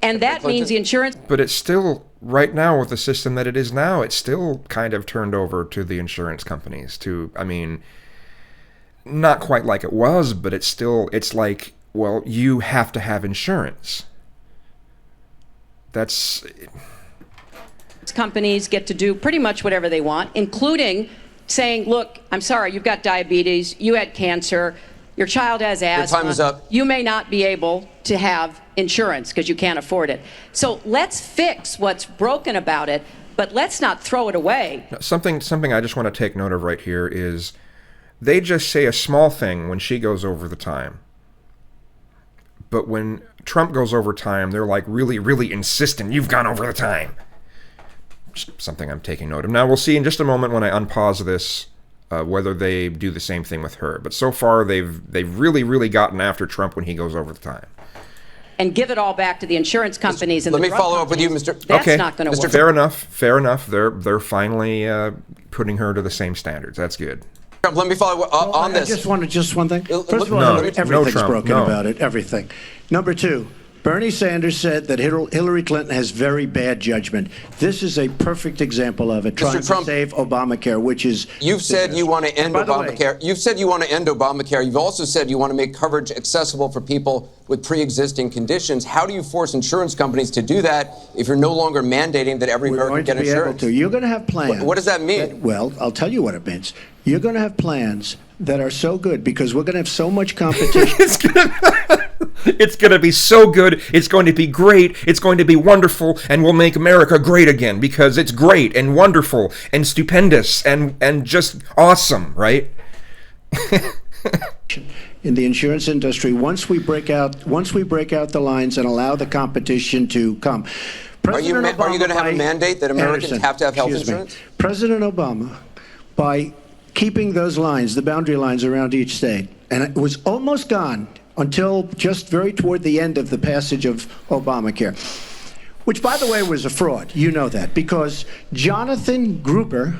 And that means the insurance... But it's still, right now with the system that it is now, it's still kind of turned over to the insurance companies not quite like it was, but it's like, well, you have to have insurance. That's... Companies get to do pretty much whatever they want, including saying, look, I'm sorry, you've got diabetes, you had cancer, your child has asthma. Your time is up. You may not be able to have insurance because you can't afford it. So let's fix what's broken about it, but let's not throw it away. Something I just want to take note of right here is they just say a small thing when she goes over the time. But when Trump goes over time, they're like really, really insistent. You've gone over the time. Something I'm taking note of. Now, we'll see in just a moment when I unpause this whether they do the same thing with her. But so far, they've really, really gotten after Trump when he goes over the time. And give it all back to the insurance companies and Let me follow up with you, Mr. That's not going to work. Fair enough. They're finally putting her to the same standards. That's good. Trump, let me follow up on this. I just wanted just one thing. First of all, everything's broken about it. Everything. Number two, Bernie Sanders said that Hillary Clinton has very bad judgment. This is a perfect example of it, trying to save Obamacare, which is... You've said you want to end Obamacare. You've said you want to end Obamacare. You've also said you want to make coverage accessible for people with pre-existing conditions. How do you force insurance companies to do that if you're no longer mandating that every American get insurance? You're going to have plans. What does that mean? Well, I'll tell you what it means. You're going to have plans that are so good because we're going to have so much competition. It's going to be so good. It's going to be great. It's going to be wonderful, and we'll make America great again because it's great and wonderful and stupendous and just awesome, right? In the insurance industry, once we break out the lines and allow the competition to come. Are you going to have a mandate that Americans have to have health insurance? President Obama, by keeping those lines, the boundary lines around each state, and it was almost gone until just very toward the end of the passage of Obamacare, which, by the way, was a fraud. You know that, because Jonathan Gruber,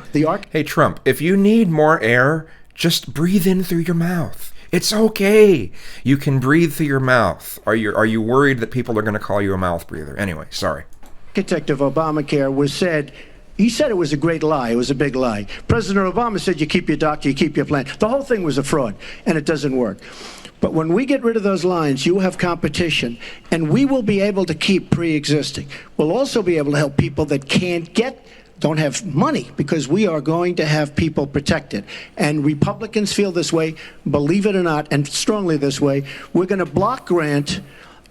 Hey, Trump, if you need more air, just breathe in through your mouth. It's okay. You can breathe through your mouth. Are you worried that people are going to call you a mouth breather? Anyway, sorry. Architect of Obamacare he said it was a great lie. It was a big lie. President Obama said you keep your doctor, you keep your plan. The whole thing was a fraud, and it doesn't work. But when we get rid of those lines, you have competition, and we will be able to keep pre-existing. We'll also be able to help people that don't have money, because we are going to have people protected. And Republicans feel this way, believe it or not, and strongly this way. We're going to block grant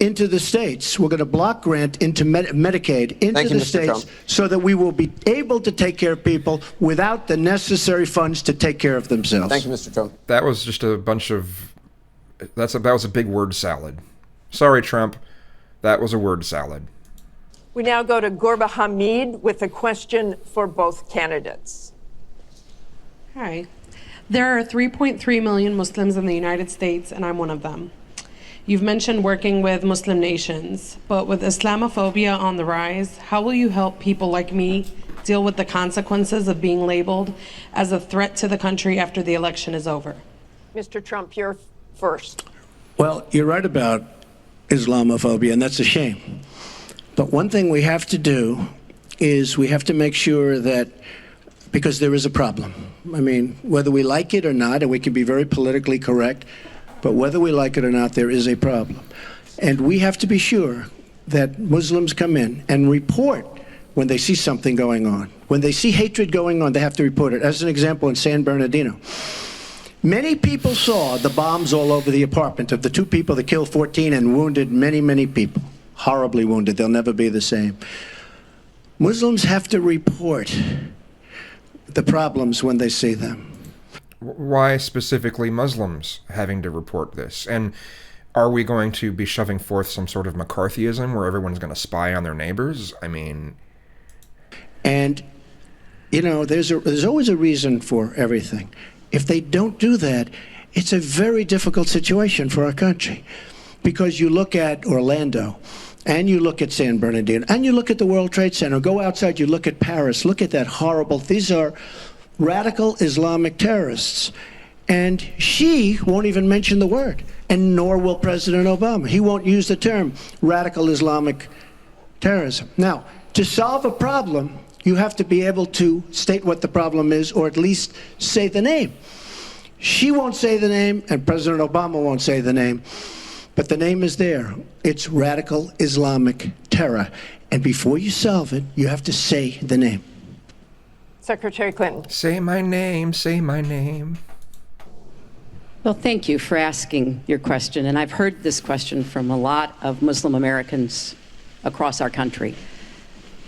into the states. We're going to block grant into Medicaid into the states so that we will be able to take care of people without the necessary funds to take care of themselves. Thank you, Mr. Trump. That was just a bunch of... That was a big word salad. Sorry, Trump. That was a word salad. We now go to Gorba Hamid with a question for both candidates. Hi. There are 3.3 million Muslims in the United States, and I'm one of them. You've mentioned working with Muslim nations, but with Islamophobia on the rise, how will you help people like me deal with the consequences of being labeled as a threat to the country after the election is over? Mr. Trump, you're first. Well, you're right about Islamophobia, and that's a shame. But one thing we have to do is we have to make sure that, because there is a problem. I mean, whether we like it or not, and we can be very politically correct, but whether we like it or not, there is a problem. And we have to be sure that Muslims come in and report when they see something going on. When they see hatred going on, they have to report it. As an example, in San Bernardino, many people saw the bombs all over the apartment of the two people that killed 14 and wounded many, many people. Horribly wounded. They'll never be the same. Muslims have to report the problems when they see them. Why specifically Muslims having to report this? And are we going to be shoving forth some sort of McCarthyism where everyone's going to spy on their neighbors? I mean... And, you know, there's always a reason for everything. If they don't do that, it's a very difficult situation for our country. Because you look at Orlando, and you look at San Bernardino, and you look at the World Trade Center, go outside, you look at Paris, look at that horrible... These are radical Islamic terrorists. And she won't even mention the word, and nor will President Obama. He won't use the term radical Islamic terrorism. Now, to solve a problem, you have to be able to state what the problem is, or at least say the name. She won't say the name, and President Obama won't say the name, but the name is there. It's radical Islamic terror. And before you solve it, you have to say the name. Secretary Clinton. Say my name, say my name. Well, thank you for asking your question. And I've heard this question from a lot of Muslim Americans across our country,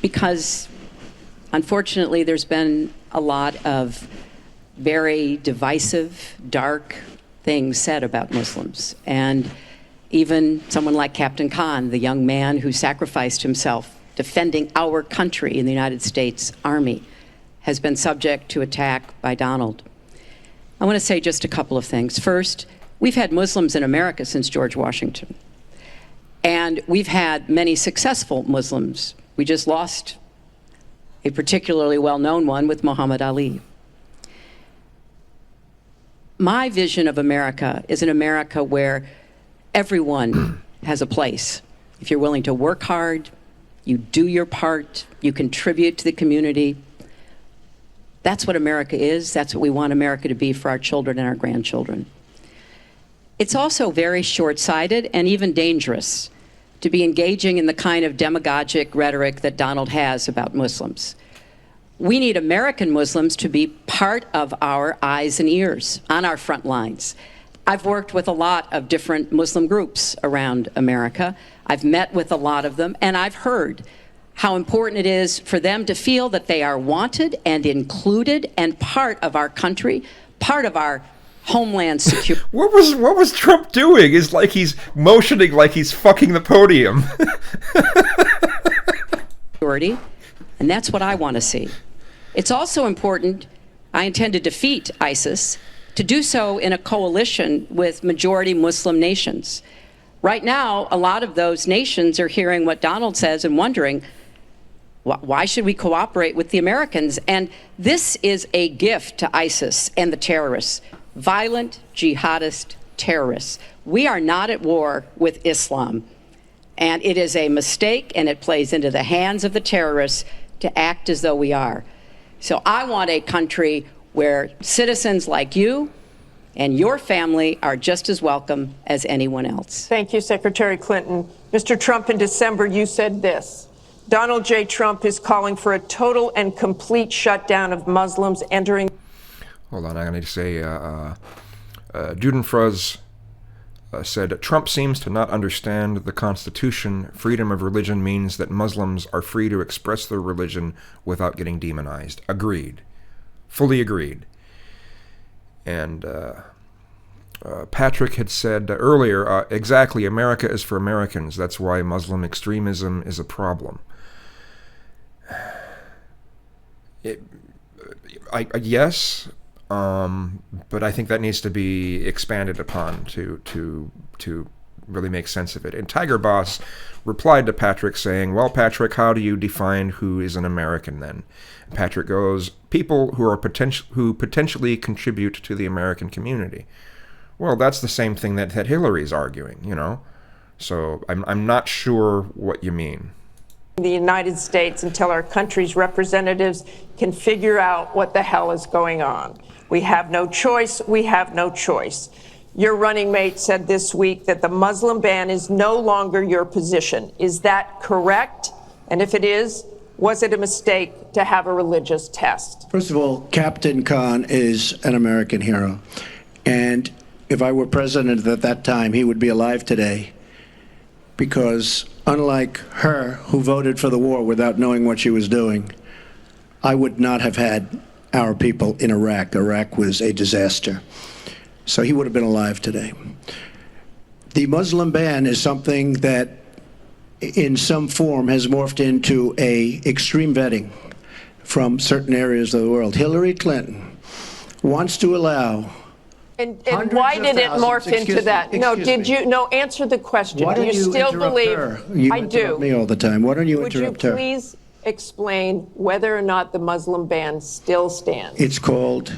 because unfortunately there's been a lot of very divisive, dark things said about Muslims. And Even someone like Captain Khan, the young man who sacrificed himself defending our country in the United States Army, has been subject to attack by Donald. I want to say just a couple of things. First, we've had Muslims in America since George Washington. And we've had many successful Muslims. We just lost a particularly well-known one with Muhammad Ali. My vision of America is an America where everyone has a place. If you're willing to work hard, you do your part, you contribute to the community. That's what America is. That's what we want America to be for our children and our grandchildren. It's also very short-sighted and even dangerous to be engaging in the kind of demagogic rhetoric that Donald has about Muslims. We need American Muslims to be part of our eyes and ears on our front lines. I've worked with a lot of different Muslim groups around America. I've met with a lot of them, and I've heard how important it is for them to feel that they are wanted and included and part of our country, part of our homeland security. What was Trump doing? It's like he's motioning like he's fucking the podium. And that's what I want to see. It's also important, I intend to defeat ISIS, to do so in a coalition with majority Muslim nations. Right now, a lot of those nations are hearing what Donald says and wondering, why should we cooperate with the Americans? And this is a gift to ISIS and the terrorists, violent jihadist terrorists. We are not at war with Islam. And it is a mistake, and it plays into the hands of the terrorists to act as though we are. So I want a country where citizens like you and your family are just as welcome as anyone else. Thank you, Secretary Clinton. Mr. Trump, in December, you said this: Donald J. Trump is calling for a total and complete shutdown of Muslims entering. Hold on, I need to say, Dudenfraz said, Trump seems to not understand the Constitution. Freedom of religion means that Muslims are free to express their religion without getting demonized. Agreed. Fully agreed. And Patrick had said earlier, exactly, America is for Americans. That's why Muslim extremism is a problem. Yes, but I think that needs to be expanded upon to really make sense of it. And Tiger Boss replied to Patrick saying, well, Patrick, how do you define who is an American then? And Patrick goes, people who potentially contribute to the American community. Well, that's the same thing that Hillary's arguing, you know. So I'm not sure what you mean. The United States until our country's representatives can figure out what the hell is going on. We have no choice. We have no choice. Your running mate said this week that the Muslim ban is no longer your position. Is that correct? And if it is, was it a mistake to have a religious test? First of all, Captain Khan is an American hero. And if I were president at that time, he would be alive today. Because unlike her, who voted for the war without knowing what she was doing, I would not have had our people in Iraq. Iraq was a disaster. So he would have been alive today. The Muslim ban is something that in some form has morphed into a extreme vetting from certain areas of the world. Hillary Clinton wants to allow And why did it morph into that? No, did you? No, answer the question. Why do you still believe? You interrupt me all the time. Why don't you interrupt her? Would you please explain whether or not the Muslim ban still stands? It's called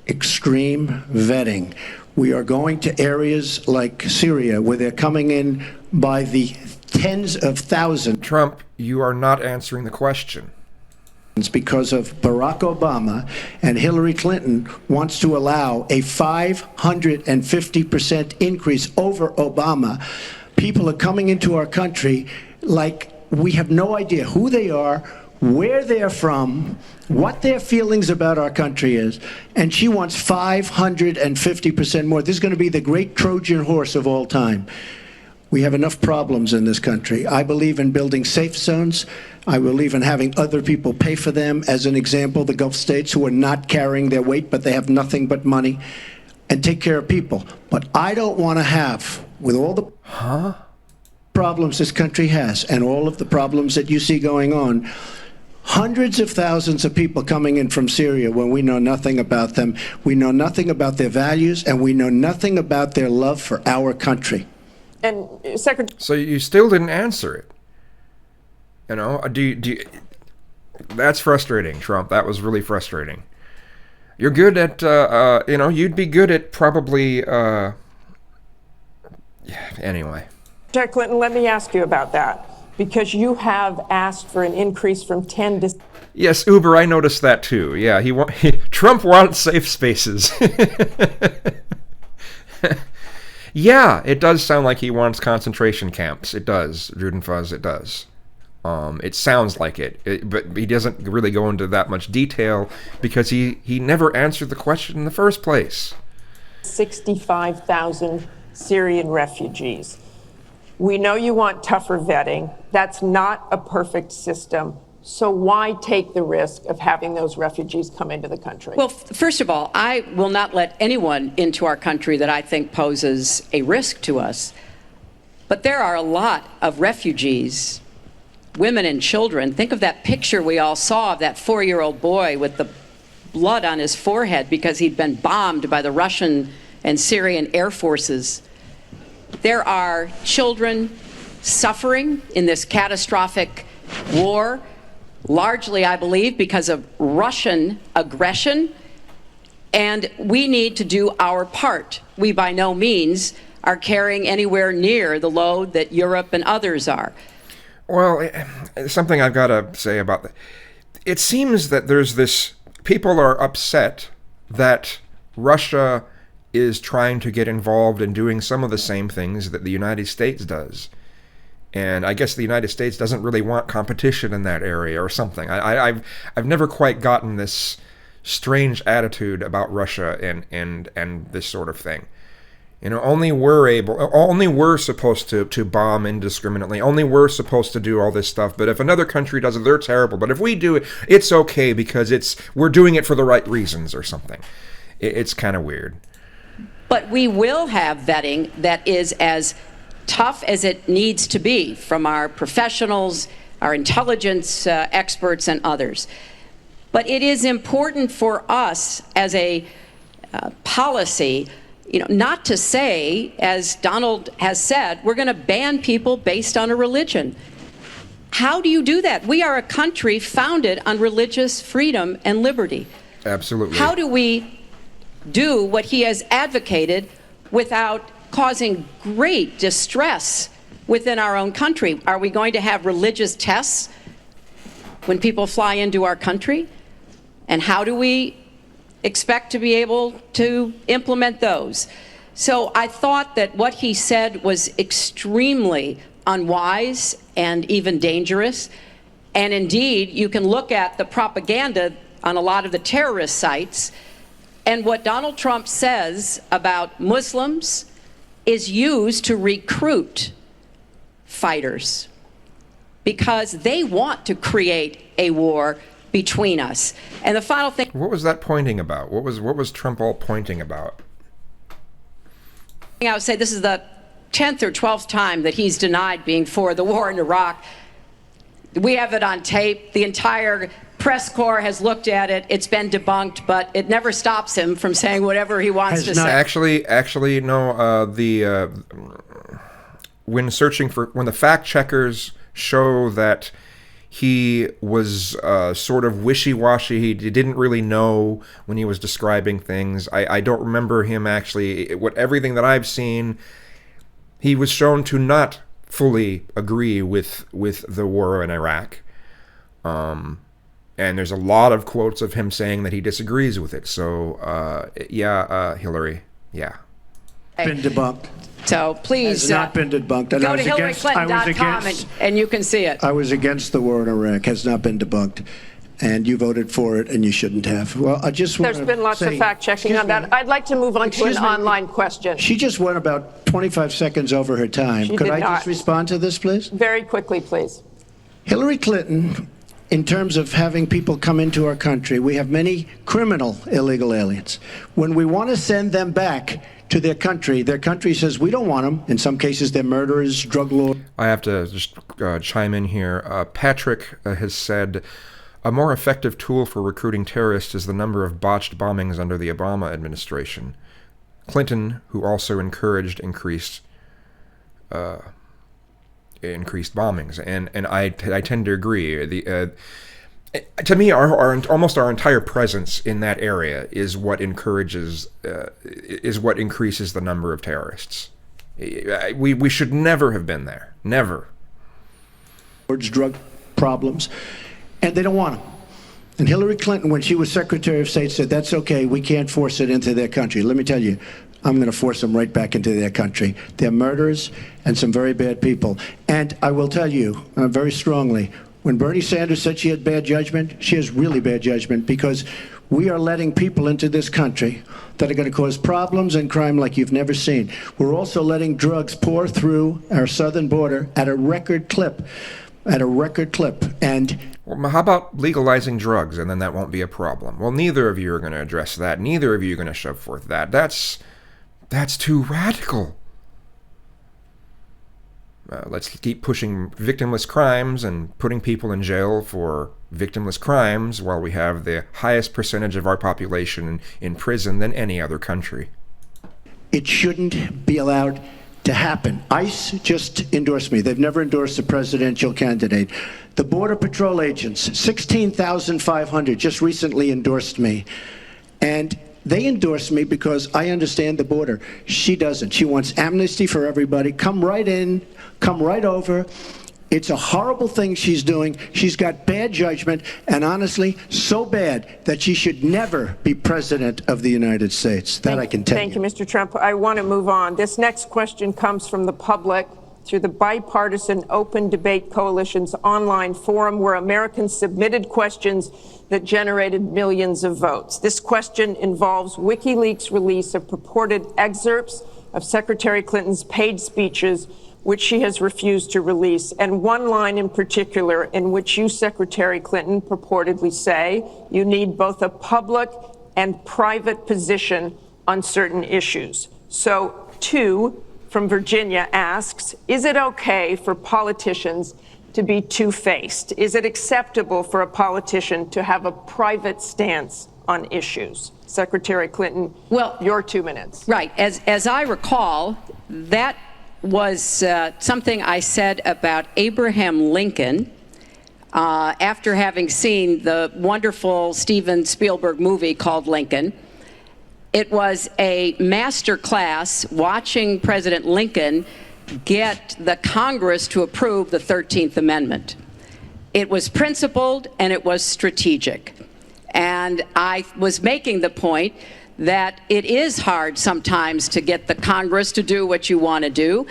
extreme vetting. We are going to areas like Syria where they're coming in by the tens of thousands. Trump, you are not answering the question. Because of Barack Obama, and Hillary Clinton wants to allow a 550% increase over Obama. People are coming into our country like we have no idea who they are, where they're from, what their feelings about our country is, and she wants 550% more. This is going to be the great Trojan horse of all time. We have enough problems in this country. I believe in building safe zones. I believe in having other people pay for them. As an example, the Gulf states who are not carrying their weight, but they have nothing but money, and take care of people. But I don't want to have with all the problems this country has and all of the problems that you see going on, hundreds of thousands of people coming in from Syria when we know nothing about them, we know nothing about their values, and we know nothing about their love for our country. And Secretary... So you still didn't answer it. You know, that's frustrating, Trump. That was really frustrating. You're good at, you'd be good at probably, anyway. Secretary Clinton, let me ask you about that, because you have asked for an increase from 10 to... Yes, Uber, I noticed that too. Yeah, Trump wants safe spaces. Yeah, it does sound like he wants concentration camps. It does, Judenfuzz, it does. It sounds like it, but he doesn't really go into that much detail because he never answered the question in the first place. 65,000 Syrian refugees. We know you want tougher vetting. That's not a perfect system. So why take the risk of having those refugees come into the country? Well, first of all, I will not let anyone into our country that I think poses a risk to us. But there are a lot of refugees, women and children. Think of that picture we all saw of that 4-year-old boy with the blood on his forehead because he'd been bombed by the Russian and Syrian air forces. There are children suffering in this catastrophic war, largely, I believe, because of Russian aggression, and we need to do our part. We by no means are carrying anywhere near the load that Europe and others are. Well, something I've got to say about that. It seems that there's this, people are upset that Russia is trying to get involved in doing some of the same things that the United States does. And I guess the United States doesn't really want competition in that area or something. I've never quite gotten this strange attitude about Russia and this sort of thing. You know, only we're supposed to bomb indiscriminately. Only we're supposed to do all this stuff. But if another country does it, they're terrible. But if we do it, it's okay because we're doing it for the right reasons or something. It's kind of weird. But we will have vetting that is as tough as it needs to be from our professionals, our intelligence experts, and others. But it is important for us as a policy, not to say, as Donald has said, we're going to ban people based on a religion. How do you do that? We are a country founded on religious freedom and liberty. Absolutely. How do we do what he has advocated without causing great distress within our own country? Are we going to have religious tests when people fly into our country? And how do we expect to be able to implement those? So I thought that what he said was extremely unwise and even dangerous. And indeed, you can look at the propaganda on a lot of the terrorist sites, and what Donald Trump says about Muslims is used to recruit fighters because they want to create a war between us. And the final thing... What was that pointing about? What was Trump all pointing about? I would say this is the 10th or 12th time that he's denied being for the war in Iraq. We have it on tape. The entire press corps has looked at it. It's been debunked, but it never stops him from saying whatever he wants to say. Actually, no. When the fact checkers show that he was sort of wishy-washy, he didn't really know when he was describing things. I don't remember him actually. Everything that I've seen, he was shown to not fully agree with the war in Iraq. And there's a lot of quotes of him saying that he disagrees with it. So, Hillary, yeah. Been debunked. So please has not been debunked. And go to HillaryClinton.com and you can see it. I was against the war in Iraq. Has not been debunked. And you voted for it, and you shouldn't have. Well, I just want There's been lots of fact-checking on that. I'd like to move on to an online question. She just went about 25 seconds over her time. Could I just respond to this, please? Very quickly, please. Hillary Clinton, in terms of having people come into our country, we have many criminal illegal aliens. When we want to send them back to their country. Their country says, we don't want them. In some cases, they're murderers, drug lords. I have to just chime in here. Patrick has said, a more effective tool for recruiting terrorists is the number of botched bombings under the Obama administration. Clinton, who also encouraged increased bombings, and I tend to agree. To me, almost our entire presence in that area is what increases the number of terrorists. We should never have been there. Never. Drug problems, and they don't want them. And Hillary Clinton, when she was Secretary of State, said, that's okay, we can't force it into their country. Let me tell you, I'm going to force them right back into their country. They're murderers and some very bad people. And I will tell you very strongly, when Bernie Sanders said she had bad judgment, she has really bad judgment, because we are letting people into this country that are going to cause problems and crime like you've never seen. We're also letting drugs pour through our southern border at a record clip. And well, how about legalizing drugs, and then that won't be a problem? Well, neither of you are going to address that. Neither of you are going to shove forth that. That's too radical. Let's keep pushing victimless crimes and putting people in jail for victimless crimes while we have the highest percentage of our population in prison than any other country. It shouldn't be allowed to happen. ICE just endorsed me. They've never endorsed a presidential candidate. The Border Patrol agents, 16,500, just recently endorsed me. And they endorsed me because I understand the border. She doesn't. She wants amnesty for everybody. Come right in, come right over. It's a horrible thing she's doing. She's got bad judgment, and honestly, so bad that she should never be president of the United States. That I can tell you. Thank you, Mr. Trump. I want to move on. This next question comes from the public through the Bipartisan Open Debate Coalition's online forum, where Americans submitted questions that generated millions of votes. This question involves WikiLeaks' release of purported excerpts of Secretary Clinton's paid speeches, which she has refused to release, and one line in particular in which you, Secretary Clinton, purportedly say you need both a public and private position on certain issues. So, two from Virginia asks, is it okay for politicians to be two-faced? Is it acceptable for a politician to have a private stance on issues? Secretary Clinton, well, your 2 minutes. Right. As I recall, that was something I said about Abraham Lincoln after having seen the wonderful Steven Spielberg movie called Lincoln. It was a master class watching President Lincoln get the Congress to approve the 13th Amendment. It was principled and it was strategic. And I was making the point that it is hard sometimes to get the Congress to do what you want to do,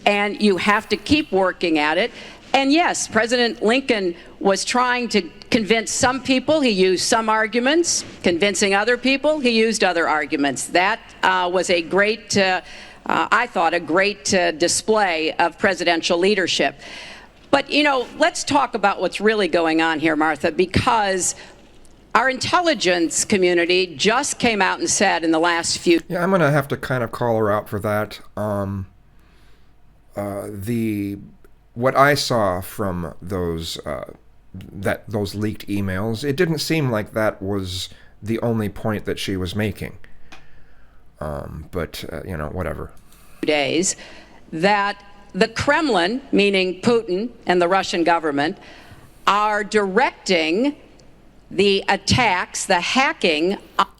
and you have to keep working at it. And yes, President Lincoln was trying to convince some people. He used some arguments. Convincing other people, he used other arguments. That was a great, I thought, a great display of presidential leadership. But, you know, let's talk about what's really going on here, Martha, because our intelligence community just came out and said in the last few... Yeah, I'm going to have to kind of call her out for that. What I saw from those leaked emails, it didn't seem like that was the only point that she was making. But you know, whatever. Days that the Kremlin, meaning Putin and the Russian government, are directing the attacks, the hacking.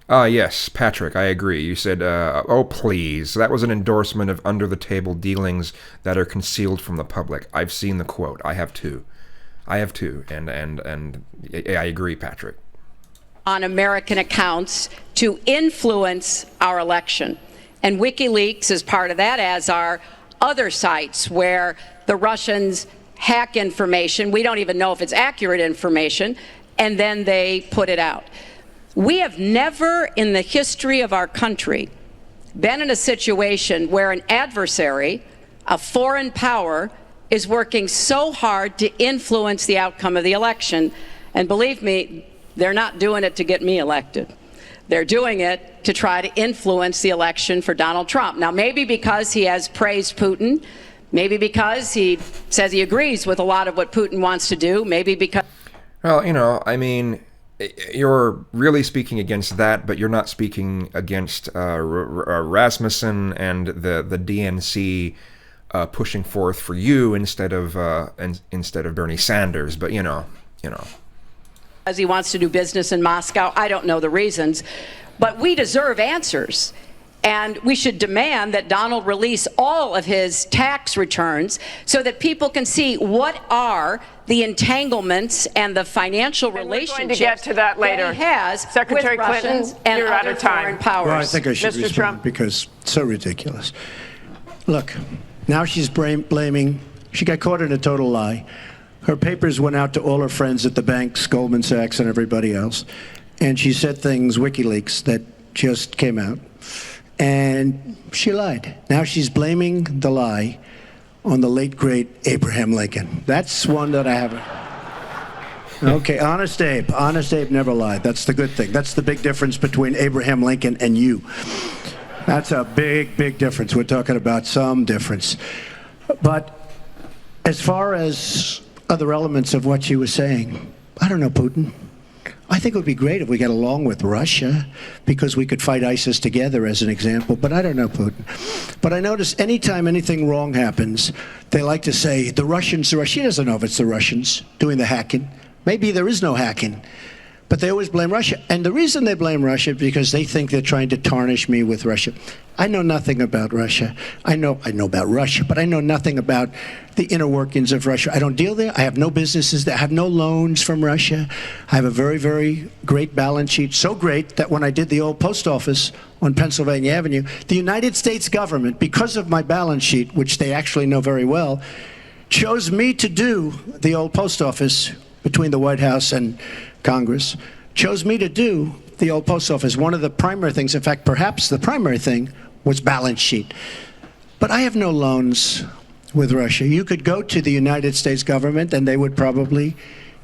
Yes, Patrick, I agree. You said, oh, please. That was an endorsement of under-the-table dealings that are concealed from the public. I've seen the quote. I have too. And I agree, Patrick. On American accounts to influence our election. And WikiLeaks is part of that, as are other sites where the Russians hack information. We don't even know if it's accurate information, and then they put it out. We have never in the history of our country been in a situation where an adversary, a foreign power, is working so hard to influence the outcome of the election. And believe me, they're not doing it to get me elected. They're doing it to try to influence the election for Donald Trump. Now, maybe because he has praised Putin, maybe because he says he agrees with a lot of what Putin wants to do, maybe because... Well, you know, I mean, you're really speaking against that, but you're not speaking against Rasmussen and the DNC pushing forth for you instead of Bernie Sanders. But you know. As he wants to do business in Moscow, I don't know the reasons, but we deserve answers. And we should demand that Donald release all of his tax returns so that people can see what are the entanglements and the financial relationships we're going to get to that later. That he has Secretary with Clinton, Russians and you're out other of time. foreign powers. Well, I think I should Mr. respond Trump. because it's so ridiculous. Look, now she's blaming, she got caught in a total lie. Her papers went out to all her friends at the banks, Goldman Sachs and everybody else. And she said things, WikiLeaks, that just came out. And she lied. Now she's blaming the lie on the late, great Abraham Lincoln. That's one that I haven't. Okay, Honest Abe. Honest Abe never lied. That's the good thing. That's the big difference between Abraham Lincoln and you. That's a big, big difference. We're talking about some difference. But as far as other elements of what she was saying, I don't know, Putin. I think it would be great if we got along with Russia because we could fight ISIS together as an example, but I don't know Putin. But I notice anytime anything wrong happens, they like to say, the Russians, she doesn't know if it's the Russians doing the hacking. Maybe there is no hacking. But they always blame Russia. And the reason they blame Russia is because they think they're trying to tarnish me with Russia. I know nothing about Russia. I know about Russia, but I know nothing about the inner workings of Russia. I don't deal there. I have no businesses there. I have no loans from Russia. I have a very, very great balance sheet. So great that when I did the old post office on Pennsylvania Avenue, the United States government, because of my balance sheet, which they actually know very well, chose me to do the old post office between the White House and Congress, chose me to do the old post office. One of the primary things, in fact, perhaps the primary thing, was balance sheet. But I have no loans with Russia. You could go to the United States government and they would probably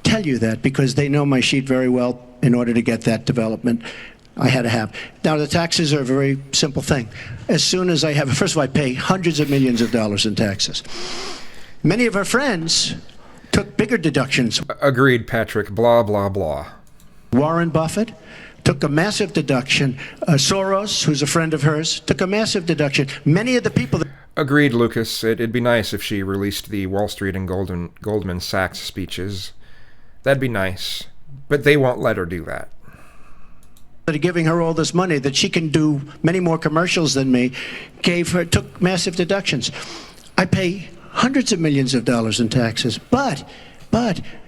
tell you that because they know my sheet very well in order to get that development I had to have. Now, the taxes are a very simple thing. As soon as I have, first of all, I pay hundreds of millions of dollars in taxes. Many of our friends took bigger deductions. Agreed, Patrick. Blah, blah, blah. Warren Buffett took a massive deduction. Soros, who's a friend of hers, took a massive deduction. Many of the people that... Agreed, Lucas. It'd be nice if she released the Wall Street and Goldman Sachs speeches. That'd be nice. But they won't let her do that. That are giving her all this money, that she can do many more commercials than me, took massive deductions. I pay hundreds of millions of dollars in taxes, but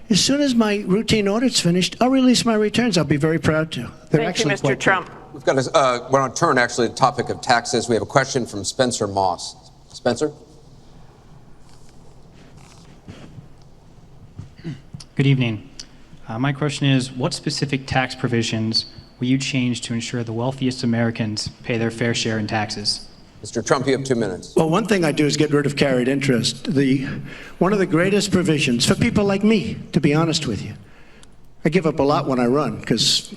as soon as my routine audit's finished, I'll release my returns. I'll be very proud to. Thank you, Mr. Trump. We've got to, we're on turn, actually, to the topic of taxes. We have a question from Spencer Moss. Spencer? Good evening. My question is, what specific tax provisions will you change to ensure the wealthiest Americans pay their fair share in taxes? Mr. Trump, you have 2 minutes. Well, one thing I do is get rid of carried interest. One of the greatest provisions for people like me, to be honest with you. I give up a lot when I run because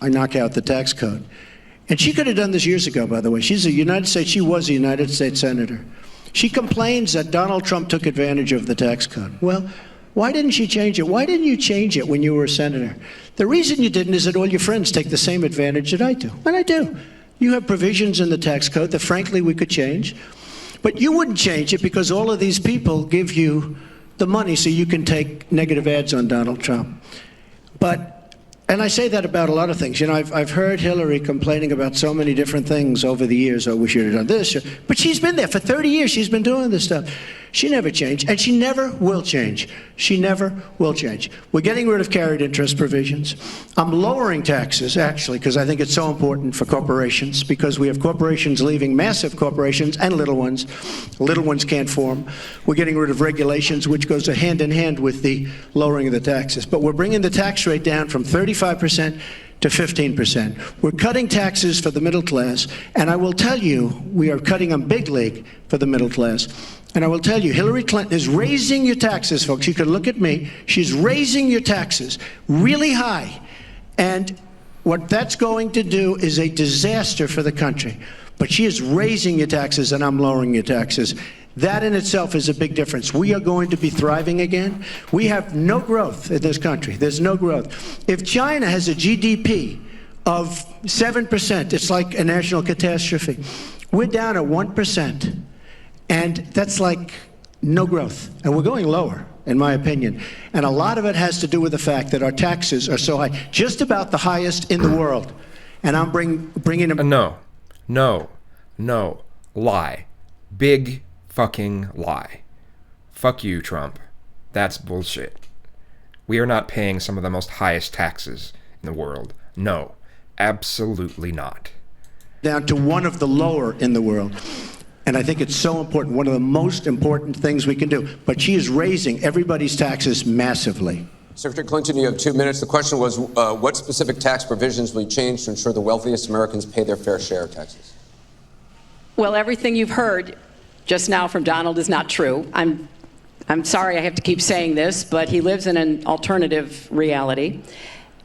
I knock out the tax code. And she could have done this years ago, by the way. She was a United States senator. She complains that Donald Trump took advantage of the tax code. Well, why didn't she change it? Why didn't you change it when you were a senator? The reason you didn't is that all your friends take the same advantage that I do. And I do. You have provisions in the tax code that, frankly, we could change. But you wouldn't change it because all of these people give you the money so you can take negative ads on Donald Trump. And I say that about a lot of things. You know, I've heard Hillary complaining about so many different things over the years. Oh, we should have done this. But she's been there for 30 years. She's been doing this stuff. She never changed, and she never will change. She never will change. We're getting rid of carried interest provisions. I'm lowering taxes, actually, because I think it's so important for corporations, because we have corporations leaving, massive corporations and little ones. Little ones can't form. We're getting rid of regulations, which goes hand in hand with the lowering of the taxes. But we're bringing the tax rate down from 35% to 15%. We're cutting taxes for the middle class, and I will tell you, we are cutting them big league for the middle class. And I will tell you, Hillary Clinton is raising your taxes, folks. You can look at me. She's raising your taxes really high. And What that's going to do is a disaster for the country. But she is raising your taxes and I'm lowering your taxes. That in itself is a big difference. We are going to be thriving again. We have no growth in this country. There's no growth. If China has a GDP of 7%, it's like a national catastrophe. We're down at 1%. And that's like no growth. And we're going lower, in my opinion. And a lot of it has to do with the fact that our taxes are so high, just about the highest in the world. And I'm bringing them. No. Lie. Big fucking lie. Fuck you, Trump. That's bullshit. We are not paying some of the most highest taxes in the world. No, absolutely not. Down to one of the lower in the world. And I think it's so important, one of the most important things we can do. But she is raising everybody's taxes massively. Secretary Clinton, you have 2 minutes. The question was, what specific tax provisions will you change to ensure the wealthiest Americans pay their fair share of taxes? Well, everything you've heard just now from Donald is not true. I'm sorry I have to keep saying this, but he lives in an alternative reality.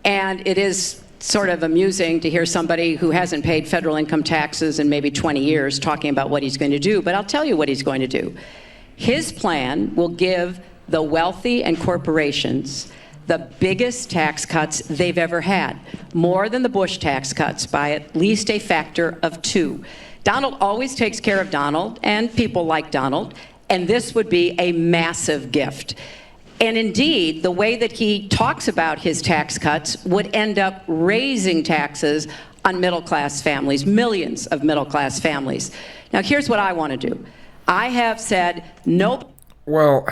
And it is sort of amusing to hear somebody who hasn't paid federal income taxes in maybe 20 years talking about what he's going to do. But I'll tell you what he's going to do. His plan will give the wealthy and corporations the biggest tax cuts they've ever had, more than the Bush tax cuts by at least a factor of 2. Donald always takes care of Donald and people like Donald, and this would be a massive gift. And indeed, the way that he talks about his tax cuts would end up raising taxes on middle-class families, millions of middle-class families. Now, here's what I want to do. I have said no. Well,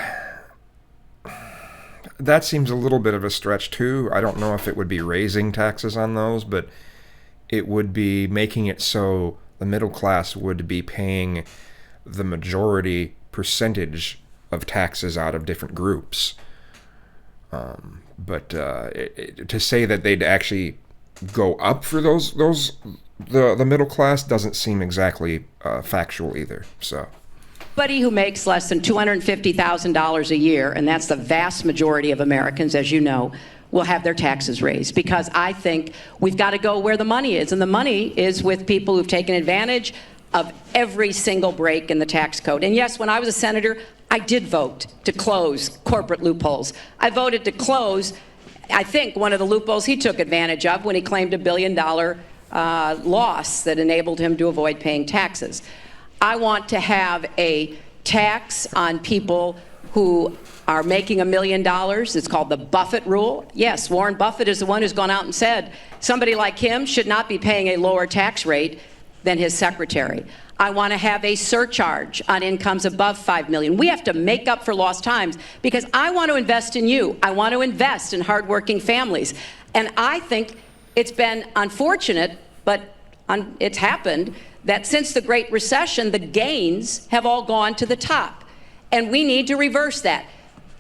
that seems a little bit of a stretch, too. I don't know if it would be raising taxes on those, but it would be making it so the middle class would be paying the majority percentage of taxes out of different groups. But to say that they'd actually go up for the middle class doesn't seem exactly factual either. So. Anybody who makes less than $250,000 a year, and that's the vast majority of Americans, as you know, will have their taxes raised, because I think we've got to go where the money is, and the money is with people who've taken advantage of every single break in the tax code. And yes, when I was a senator, I did vote to close corporate loopholes. I voted to close, I think, one of the loopholes he took advantage of when he claimed $1 billion loss that enabled him to avoid paying taxes. I want to have a tax on people who are making $1 million. It's called the Buffett rule. Yes, Warren Buffett is the one who's gone out and said somebody like him should not be paying a lower tax rate than his secretary. I want to have a surcharge on incomes above $5 million. We have to make up for lost times, because I want to invest in you. I want to invest in hardworking families. And I think it's been unfortunate, but it's happened, that since the Great Recession, the gains have all gone to the top. And we need to reverse that.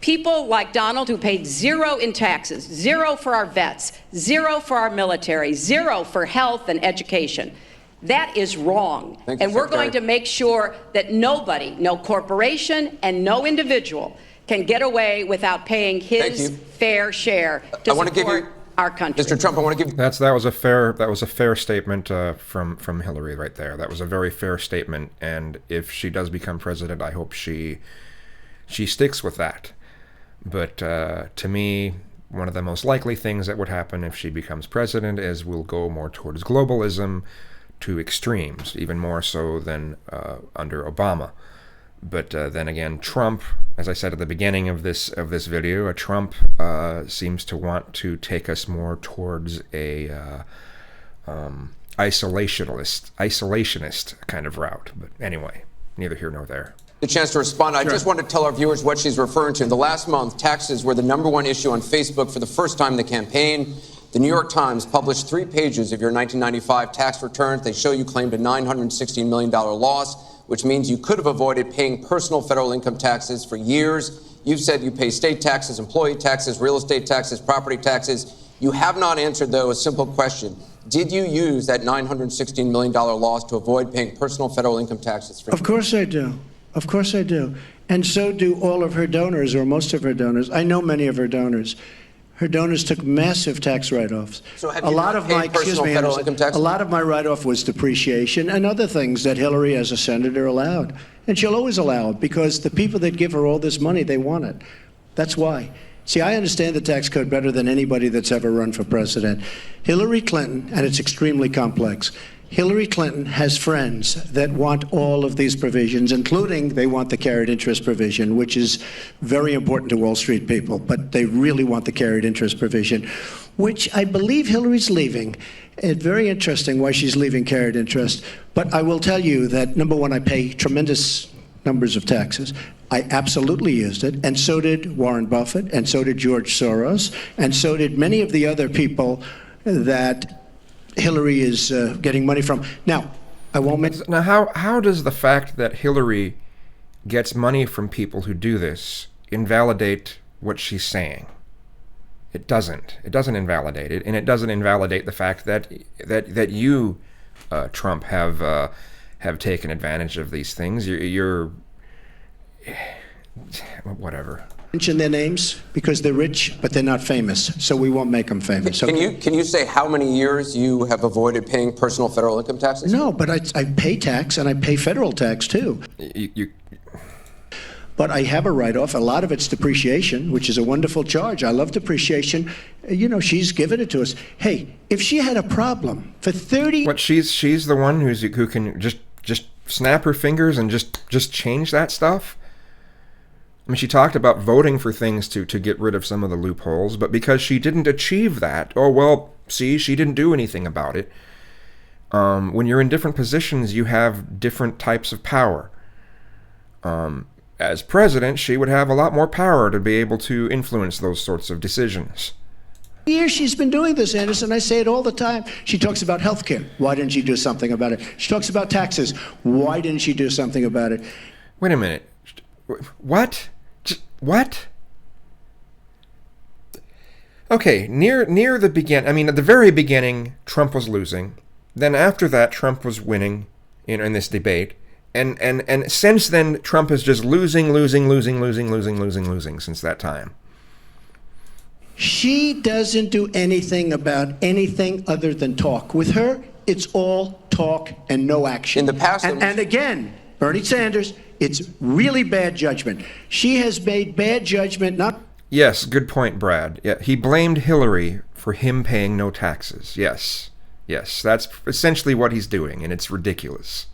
People like Donald, who paid 0 in taxes, 0 for our vets, 0 for our military, 0 for health and education. That is wrong. And we're going to make sure that nobody, no corporation and no individual, can get away without paying his fair share to support our country. Mr. Trump, I want to give you... That was a fair statement from Hillary right there. That was a very fair statement, and if she does become president, I hope she sticks with that. But to me, one of the most likely things that would happen if she becomes president is we'll go more towards globalism, to extremes, even more so than under Obama. But then again, Trump, as I said at the beginning of this video, Trump seems to want to take us more towards a isolationist kind of route. But anyway, neither here nor there. The chance to respond. I just want to tell our viewers what she's referring to. In the last month, taxes were the #1 issue on Facebook for the first time in the campaign. The New York Times published 3 pages of your 1995 tax returns. They show you claimed a $916 million loss, which means you could have avoided paying personal federal income taxes for years. You've said you pay state taxes, employee taxes, real estate taxes, property taxes. You have not answered, though, a simple question. Did you use that $916 million loss to avoid paying personal federal income taxes for years? Of course I do. Of course I do. And so do all of her donors, or most of her donors. I know many of her donors. Her donors took massive tax write-offs. So have you not paid personal federal income tax? A lot of my write-off was depreciation and other things that Hillary, as a senator, allowed. And she'll always allow it because the people that give her all this money, they want it. That's why. See, I understand the tax code better than anybody that's ever run for president. Hillary Clinton, and it's extremely complex, Hillary Clinton has friends that want all of these provisions, including they want the carried interest provision, which is very important to Wall Street people, but they really want the carried interest provision, which I believe Hillary's leaving. It's very interesting why she's leaving carried interest. But I will tell you that, number one, I pay tremendous numbers of taxes. I absolutely used it, and so did Warren Buffett, and so did George Soros, and so did many of the other people that Hillary is getting money from. Now, I won't mention... Now, how does the fact that Hillary gets money from people who do this invalidate what she's saying? It doesn't. It doesn't invalidate it, and it doesn't invalidate the fact that you, Trump, have taken advantage of these things. You're whatever. Mention their names because they're rich, but they're not famous, so we won't make them famous. Okay? Can you say how many years you have avoided paying personal federal income taxes? No, but I pay tax, and I pay federal tax, too. But I have a write-off. A lot of it's depreciation, which is a wonderful charge. I love depreciation. You know, she's given it to us. Hey, if she had a problem for 30... What, she's the one who can just snap her fingers and just change that stuff? I mean, she talked about voting for things to get rid of some of the loopholes, but because she didn't achieve that, oh, well, see, she didn't do anything about it. When you're in different positions, you have different types of power. As president, she would have a lot more power to be able to influence those sorts of decisions. Years she's been doing this, Anderson. I say it all the time. She talks about health care. Why didn't she do something about it? She talks about taxes. Why didn't she do something about it? Wait a minute. What? What? Okay, near the begin. I mean, at the very beginning, Trump was losing. Then after that, Trump was winning in this debate. And since then, Trump is just losing since that time. She doesn't do anything about anything other than talk. With her, it's all talk and no action. In the past, and again, Bernie Sanders, it's really bad judgment. She has made bad judgment, not... Yes, good point, Brad. Yeah, he blamed Hillary for him paying no taxes. Yes, that's essentially what he's doing, and it's ridiculous.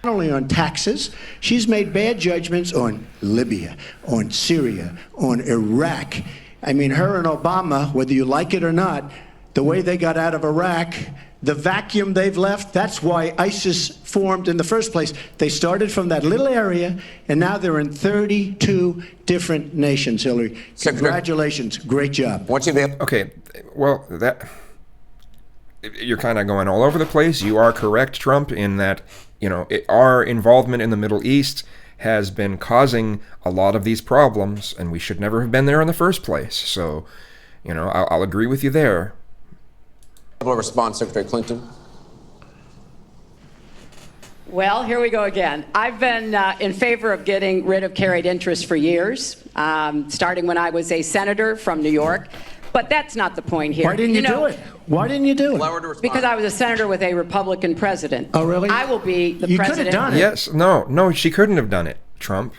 Not only on taxes, she's made bad judgments on Libya, on Syria, on Iraq. I mean, her and Obama, whether you like it or not, the way they got out of Iraq, the vacuum they've left, that's why ISIS formed in the first place. They started from that little area, and now they're in 32 different nations, Hillary. Congratulations. Great job. Okay, well, you're kind of going all over the place. You are correct, Trump, in that, our involvement in the Middle East has been causing a lot of these problems, and we should never have been there in the first place. So, I'll agree with you there. Response, Secretary Clinton. Well, here we go again. I've been in favor of getting rid of carried interest for years, starting when I was a senator from New York. But that's not the point here. Why didn't you do it? Why didn't you do it? Because I was a senator with a Republican president. Oh, really? I will be the president. You could have done it. Yes, no, she couldn't have done it, Trump.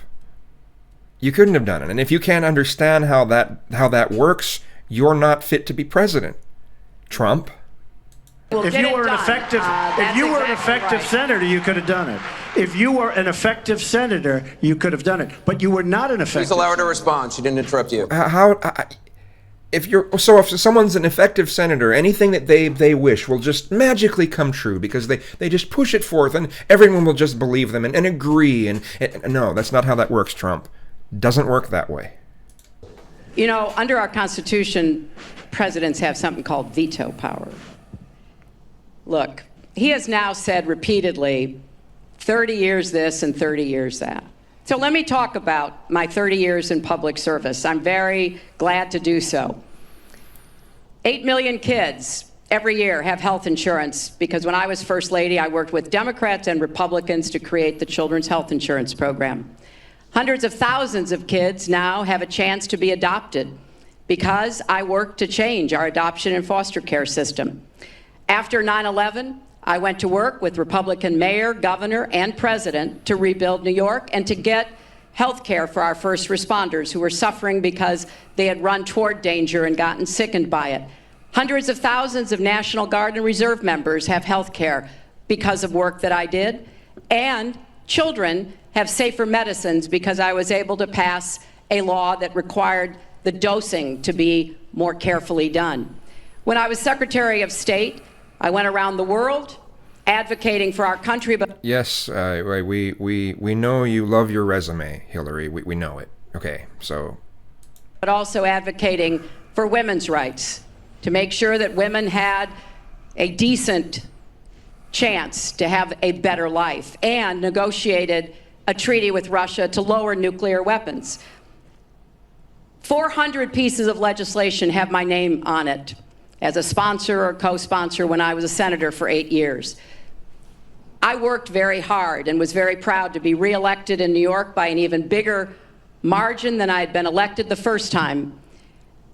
You couldn't have done it. And if you can't understand how that works, you're not fit to be president, Trump. If you were an effective senator, you could have done it. If you were an effective senator, you could have done it. But you were not an effective. Please allow her to respond. She didn't interrupt you. If someone's an effective senator, anything that they wish will just magically come true because they just push it forth and everyone will just believe them and agree. And no, that's not how that works, Trump. Doesn't work that way. Under our Constitution, presidents have something called veto power. Look, he has now said repeatedly, 30 years this and 30 years that. So let me talk about my 30 years in public service. I'm very glad to do so. 8 million kids every year have health insurance because when I was First Lady, I worked with Democrats and Republicans to create the Children's Health Insurance Program. Hundreds of thousands of kids now have a chance to be adopted because I worked to change our adoption and foster care system. After 9/11, I went to work with Republican mayor, governor, and president to rebuild New York and to get health care for our first responders who were suffering because they had run toward danger and gotten sickened by it. Hundreds of thousands of National Guard and Reserve members have health care because of work that I did, and children have safer medicines because I was able to pass a law that required the dosing to be more carefully done. When I was Secretary of State, I went around the world advocating for our country. But yes, we know you love your resume, Hillary. We know it. Okay, so. But also advocating for women's rights, to make sure that women had a decent chance to have a better life, and negotiated a treaty with Russia to lower nuclear weapons. 400 pieces of legislation have my name on it as a sponsor or co-sponsor when I was a senator for 8 years. I worked very hard and was very proud to be reelected in New York by an even bigger margin than I had been elected the first time.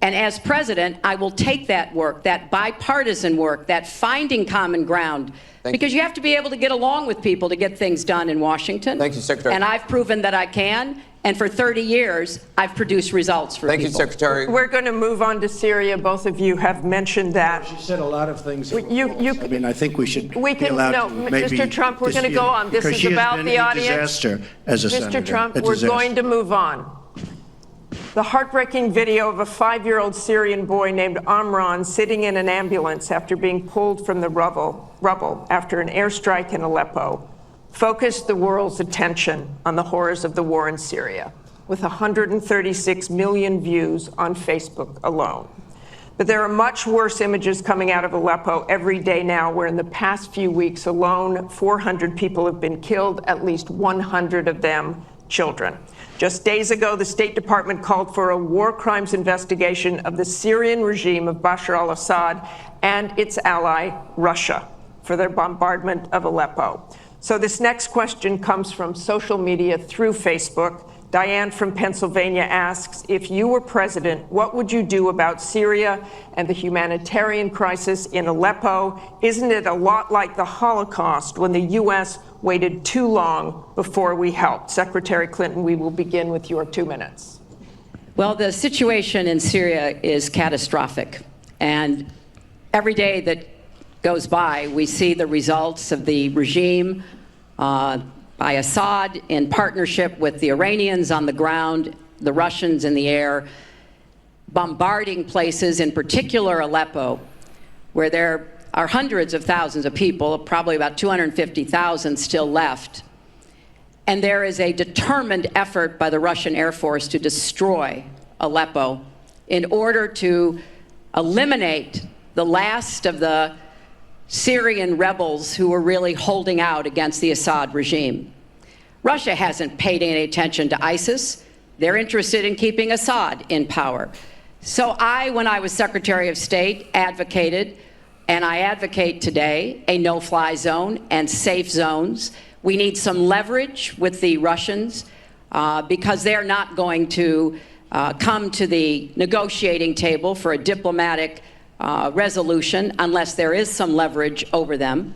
And as president, I will take that work, that bipartisan work, that finding common ground, because you have to be able to get along with people to get things done in Washington. Thank you, Secretary. And I've proven that I can. And for 30 years, I've produced results for people. Thank you, Secretary. We're going to move on to Syria. Both of you have mentioned that. She said a lot of things. I mean, I think we should be allowed to maybe Mr. Trump, we're going to go on. This is about the audience. Disaster as a senator. Mr. Trump, we're going to move on. The heartbreaking video of a 5-year-old Syrian boy named Amran sitting in an ambulance after being pulled from the rubble after an airstrike in Aleppo focused the world's attention on the horrors of the war in Syria, with 136 million views on Facebook alone. But there are much worse images coming out of Aleppo every day now, where in the past few weeks alone, 400 people have been killed, at least 100 of them children. Just days ago, the State Department called for a war crimes investigation of the Syrian regime of Bashar al-Assad and its ally, Russia, for their bombardment of Aleppo. So this next question comes from social media through Facebook. Diane from Pennsylvania asks, if you were president, what would you do about Syria and the humanitarian crisis in Aleppo? Isn't it a lot like the Holocaust when the U.S. waited too long before we helped? Secretary Clinton, we will begin with your 2 minutes. Well, the situation in Syria is catastrophic. And every day that goes by, we see the results of the regime by Assad in partnership with the Iranians on the ground, the Russians in the air, bombarding places, in particular Aleppo, where there are hundreds of thousands of people, probably about 250,000 still left. And there is a determined effort by the Russian Air Force to destroy Aleppo in order to eliminate the last of the Syrian rebels who were really holding out against the Assad regime. Russia hasn't paid any attention to ISIS. They're interested in keeping Assad in power. So when I was Secretary of State, advocated, and I advocate today, a no-fly zone and safe zones. We need some leverage with the Russians because they're not going to come to the negotiating table for a diplomatic resolution unless there is some leverage over them.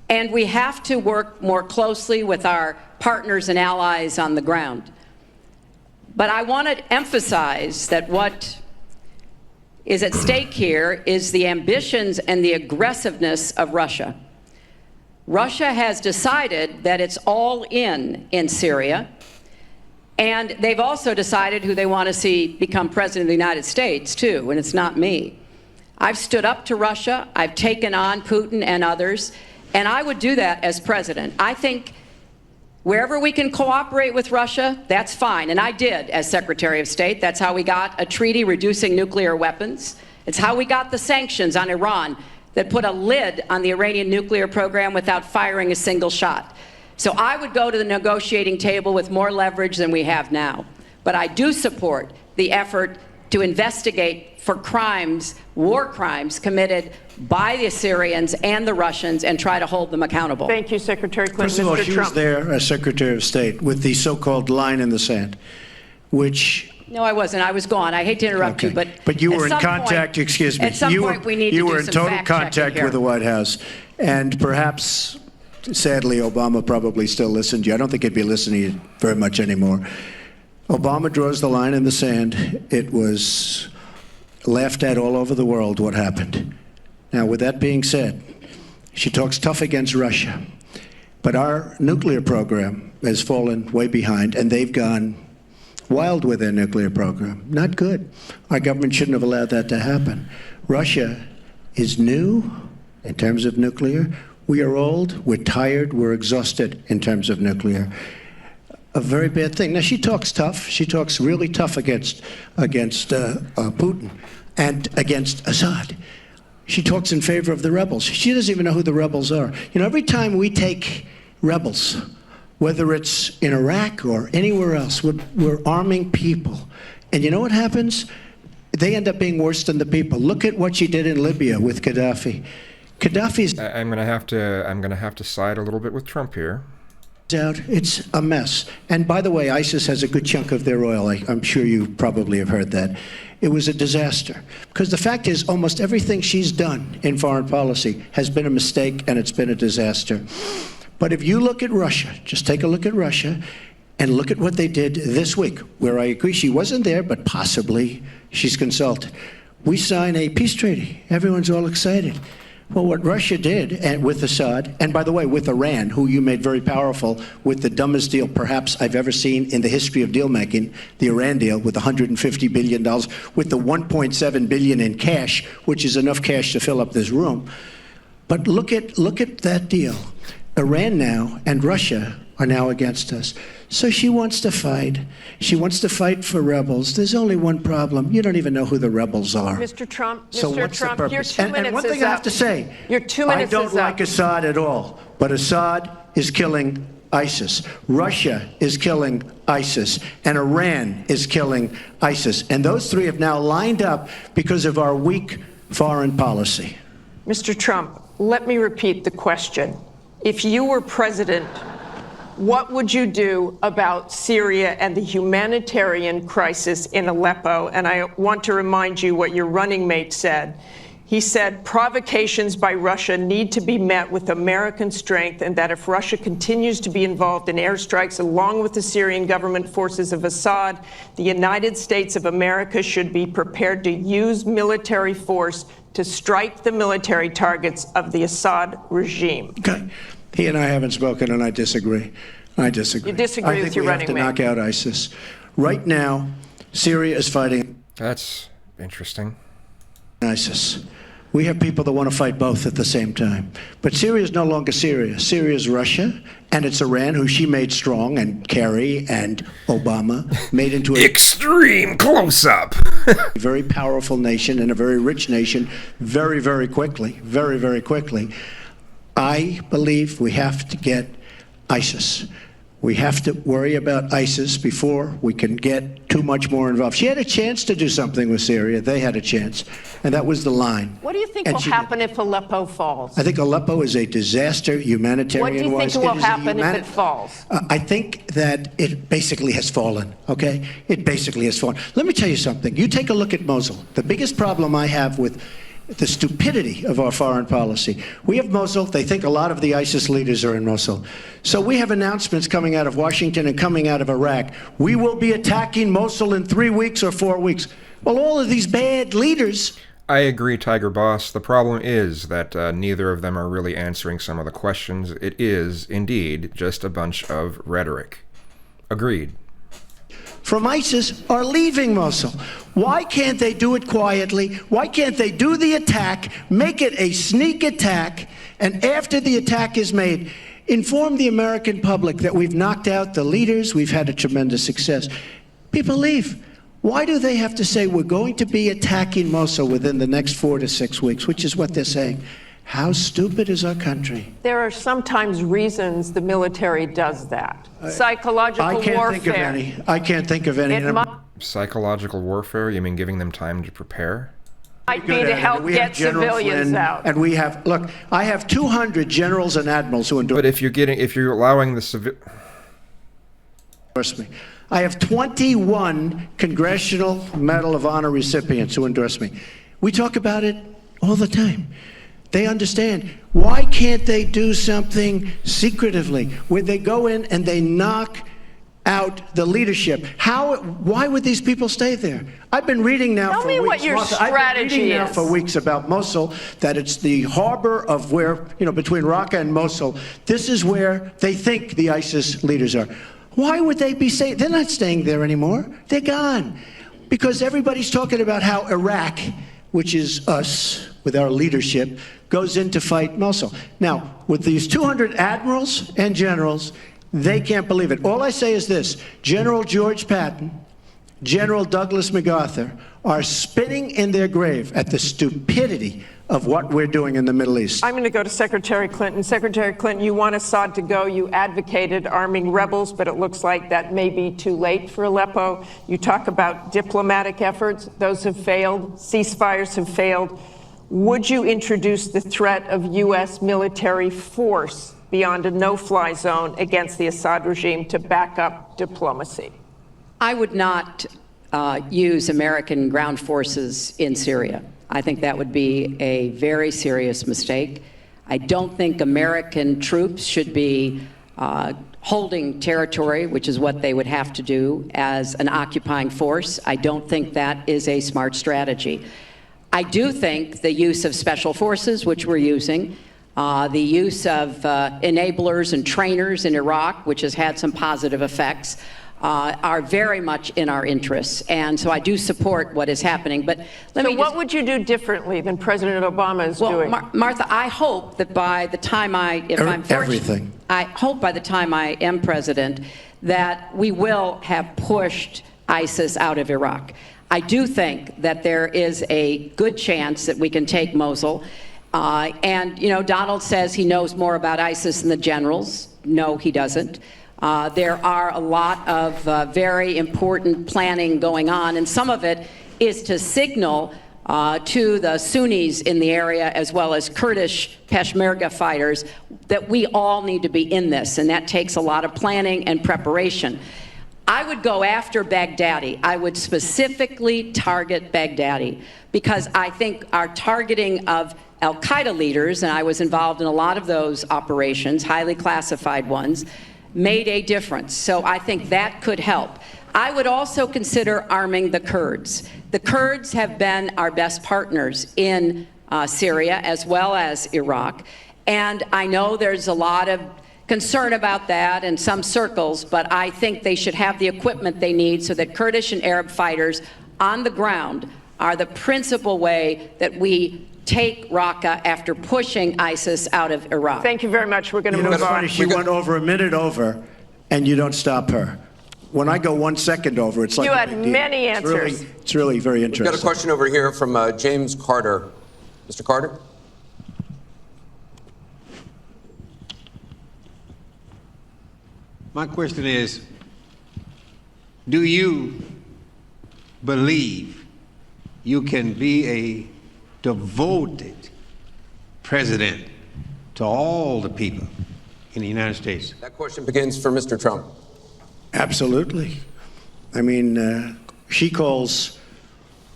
And we have to work more closely with our partners and allies on the ground. But I want to emphasize that what is at stake here is the ambitions and the aggressiveness of Russia. Russia has decided that it's all in Syria, and they've also decided who they want to see become president of the United States, too, and it's not me. I've stood up to Russia. I've taken on Putin and others, and I would do that as president. I think wherever we can cooperate with Russia, that's fine, and I did as Secretary of State. That's how we got a treaty reducing nuclear weapons. It's how we got the sanctions on Iran that put a lid on the Iranian nuclear program without firing a single shot. So I would go to the negotiating table with more leverage than we have now. But I do support the effort to investigate for crimes, war crimes committed by the Syrians and the Russians and try to hold them accountable. Thank you, Secretary Clinton. First of all, she was there as Secretary of State with the so-called line in the sand, which No, I wasn't. I was gone. I hate to interrupt you, but you were in contact. Excuse me. At some point, we need to do some You were in total contact with the White House, and perhaps, sadly, Obama probably still listened to you. I don't think he'd be listening to you very much anymore. Obama draws the line in the sand. It was laughed at all over the world what happened. Now, with that being said, she talks tough against Russia, but our nuclear program has fallen way behind, and they've gone wild with their nuclear program. Not good. Our government shouldn't have allowed that to happen. Russia is new in terms of nuclear. We are old, we're tired, we're exhausted in terms of nuclear. A very bad thing. Now, she talks tough. She talks really tough against Putin and against Assad. She talks in favor of the rebels. She doesn't even know who the rebels are. You know, every time we take rebels, whether it's in Iraq or anywhere else, we're arming people. And you know what happens? They end up being worse than the people. Look at what she did in Libya with Gaddafi. Gaddafi's... I'm gonna have to side a little bit with Trump here. Out. It's a mess. And by the way, ISIS has a good chunk of their oil. I'm sure you probably have heard that. It was a disaster. Because the fact is, almost everything she's done in foreign policy has been a mistake, and it's been a disaster. But if you look at Russia, just take a look at Russia, and look at what they did this week, where I agree she wasn't there, but possibly she's consulted. We sign a peace treaty. Everyone's all excited. Well, what Russia did and with Assad, and by the way, with Iran, who you made very powerful with the dumbest deal perhaps I've ever seen in the history of deal making, the Iran deal with $150 billion, with the $1.7 billion in cash, which is enough cash to fill up this room. But look at that deal. Iran now and Russia are now against us. So she wants to fight. She wants to fight for rebels. There's only one problem. You don't even know who the rebels are. Mr. Trump, so Mr. what's Trump, the purpose? your 2 minutes and one thing I have to say, your 2 minutes I don't like Assad at all, but Assad is killing ISIS. Russia is killing ISIS, and Iran is killing ISIS. And those three have now lined up because of our weak foreign policy. Mr. Trump, let me repeat the question. If you were president, what would you do about Syria and the humanitarian crisis in Aleppo? And I want to remind you what your running mate said. He said provocations by Russia need to be met with American strength, and that if Russia continues to be involved in airstrikes along with the Syrian government forces of Assad, the United States of America should be prepared to use military force to strike the military targets of the Assad regime. Okay. He and I haven't spoken, and I disagree. I disagree. You disagree with your running mate. I think we have to knock out ISIS. Right now, Syria is fighting. That's interesting. ISIS. We have people that want to fight both at the same time. But Syria is no longer Syria. Syria is Russia, and it's Iran, who she made strong, and Kerry and Obama made into an extreme close-up. A very powerful nation and a very rich nation very, very quickly, very, very quickly. I believe we have to get ISIS. We have to worry about ISIS before we can get too much more involved. She had a chance to do something with Syria. They had a chance, and that was the line. What do you think will happen if Aleppo falls? I think Aleppo is a disaster humanitarian-wise. What do you think will happen if it falls? I think that it basically has fallen, okay? It basically has fallen. Let me tell you something. You take a look at Mosul. The biggest problem I have with the stupidity of our foreign policy. We have Mosul. They think a lot of the ISIS leaders are in Mosul. So we have announcements coming out of Washington and coming out of Iraq. We will be attacking Mosul in 3 weeks or 4 weeks. Well, all of these bad leaders... I agree, Tiger Boss. The problem is that neither of them are really answering some of the questions. It is, indeed, just a bunch of rhetoric. Agreed. From ISIS are leaving Mosul. Why can't they do it quietly? Why can't they do the attack, make it a sneak attack, and after the attack is made, inform the American public that we've knocked out the leaders, we've had a tremendous success. People leave. Why do they have to say we're going to be attacking Mosul within the next 4 to 6 weeks, which is what they're saying? How stupid is our country? There are sometimes reasons the military does that. Psychological warfare. I can't think of any. Psychological warfare? You mean giving them time to prepare? Might be to help get civilians out. And we have, look, I have 200 generals and admirals who endorse. But if you're allowing the I have 21 Congressional Medal of Honor recipients who endorse me. We talk about it all the time. They understand. Why can't they do something secretively where they go in and they knock out the leadership? Why would these people stay there? I've been reading now Tell for me weeks. what your Martha, I've been reading now strategy for is. weeks about Mosul, that it's the harbor of where, between Raqqa and Mosul. This is where they think the ISIS leaders are. Why would they be staying? They're not staying there anymore. They're gone. Because everybody's talking about how Iraq, which is us, with our leadership, goes in to fight Mosul. Now, with these 200 admirals and generals, they can't believe it. All I say is this: General George Patton, General Douglas MacArthur are spinning in their grave at the stupidity of what we're doing in the Middle East. I'm going to go to Secretary Clinton. Secretary Clinton, you want Assad to go. You advocated arming rebels, but it looks like that may be too late for Aleppo. You talk about diplomatic efforts. Those have failed. Ceasefires have failed. Would you introduce the threat of U.S. military force beyond a no-fly zone against the Assad regime to back up diplomacy? I would not use American ground forces in Syria. I think that would be a very serious mistake. I don't think American troops should be holding territory, which is what they would have to do as an occupying force. I don't think that is a smart strategy. I do think the use of special forces, which we're using, the use of enablers and trainers in Iraq, which has had some positive effects, are very much in our interests. And so I do support what is happening. But what would you do differently than President Obama is doing? Martha, I hope that by the time I hope by the time I am president, that we will have pushed ISIS out of Iraq. I do think that there is a good chance that we can take Mosul. Donald says he knows more about ISIS than the generals. No, he doesn't. There are a lot of very important planning going on, and some of it is to signal to the Sunnis in the area, as well as Kurdish Peshmerga fighters, that we all need to be in this, and that takes a lot of planning and preparation. I would go after Baghdadi. I would specifically target Baghdadi, because I think our targeting of al-Qaeda leaders, and I was involved in a lot of those operations, highly classified ones, made a difference. So I think that could help. I would also consider arming the Kurds. The Kurds have been our best partners in Syria as well as Iraq. And I know there's a lot of concern about that in some circles, but I think they should have the equipment they need so that Kurdish and Arab fighters on the ground are the principal way that we take Raqqa after pushing ISIS out of Iraq. Thank you very much. We're going to move on. She went over a minute over, and you don't stop her. When I go 1 second over, it's like you had many answers. It's really very interesting. We've got a question over here from James Carter. Mr. Carter? My question is, do you believe you can be a devoted president to all the people in the United States? That question begins for Mr. Trump. Absolutely. I mean, she calls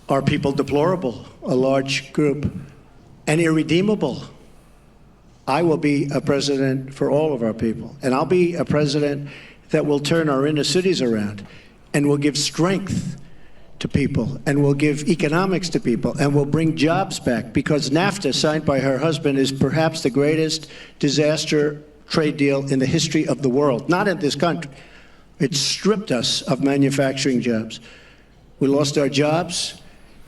our people deplorable, a large group, and irredeemable. I will be a president for all of our people, and I'll be a president that will turn our inner cities around and will give strength to people and will give economics to people and will bring jobs back, because NAFTA, signed by her husband, is perhaps the greatest disaster trade deal in the history of the world, not in this country. It stripped us of manufacturing jobs. We lost our jobs.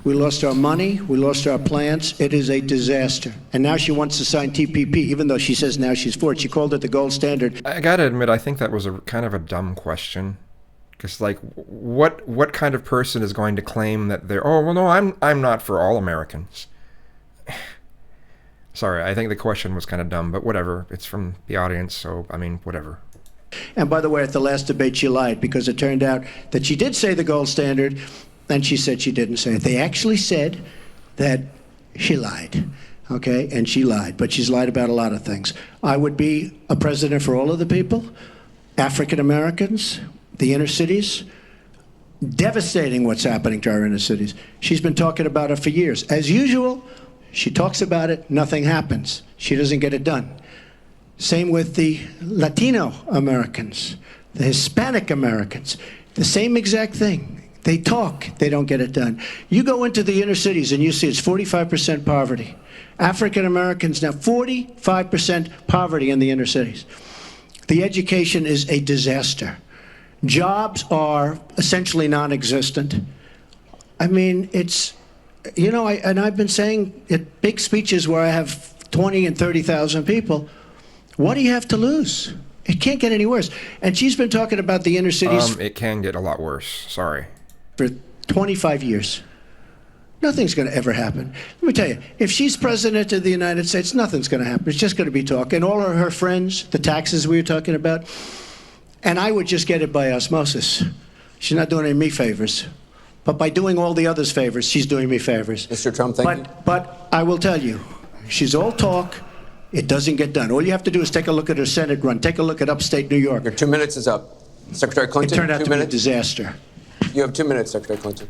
We lost our money. We lost our plants. It is a disaster. And now she wants to sign TPP, even though she says now she's for it. She called it the gold standard. I got to admit, I think that was a kind of a dumb question. Because, like, what kind of person is going to claim that they're, oh, well, no, I'm not for all Americans. Sorry, I think the question was kind of dumb, but whatever. It's from the audience, so, I mean, whatever. And by the way, at the last debate, she lied, because it turned out that she did say the gold standard, and she said she didn't say it. They actually said that she lied, okay? And she lied, but she's lied about a lot of things. I would be a president for all of the people, African Americans, the inner cities. Devastating what's happening to our inner cities. She's been talking about it for years. As usual, she talks about it, nothing happens. She doesn't get it done. Same with the Latino Americans, the Hispanic Americans, the same exact thing. They talk, they don't get it done. You go into the inner cities and you see it's 45% poverty. African Americans now, 45% poverty in the inner cities. The education is a disaster. Jobs are essentially non-existent. I mean, it's, you know, I've been saying at big speeches where I have 20 and 30,000 people, what do you have to lose? It can't get any worse. And she's been talking about the inner cities. It can get a lot worse, sorry. For 25 years. Nothing's going to ever happen. Let me tell you, if she's president of the United States, nothing's going to happen. It's just going to be talk. And all of her friends, the taxes we were talking about, and I would just get it by osmosis. She's not doing any me favors. But by doing all the others favors, she's doing me favors. Mr. Trump, thank you. But I will tell you, she's all talk. It doesn't get done. All you have to do is take a look at her Senate run. Take a look at upstate New York. Your 2 minutes is up. Secretary Clinton, it turned out 2 to minutes. be a disaster. You have 2 minutes, Secretary Clinton.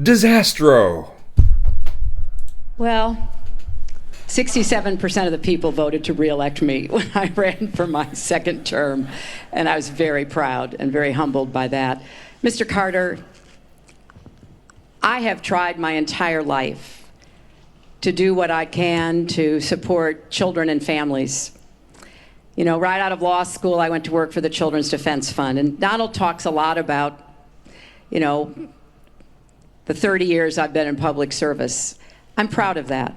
Disastro. Well, 67% of the people voted to re-elect me when I ran for my second term, and I was very proud and very humbled by that. Mr. Carter, I have tried my entire life to do what I can to support children and families. You know, right out of law school, I went to work for the Children's Defense Fund, and Donald talks a lot about, you know, the 30 years I've been in public service. I'm proud of that.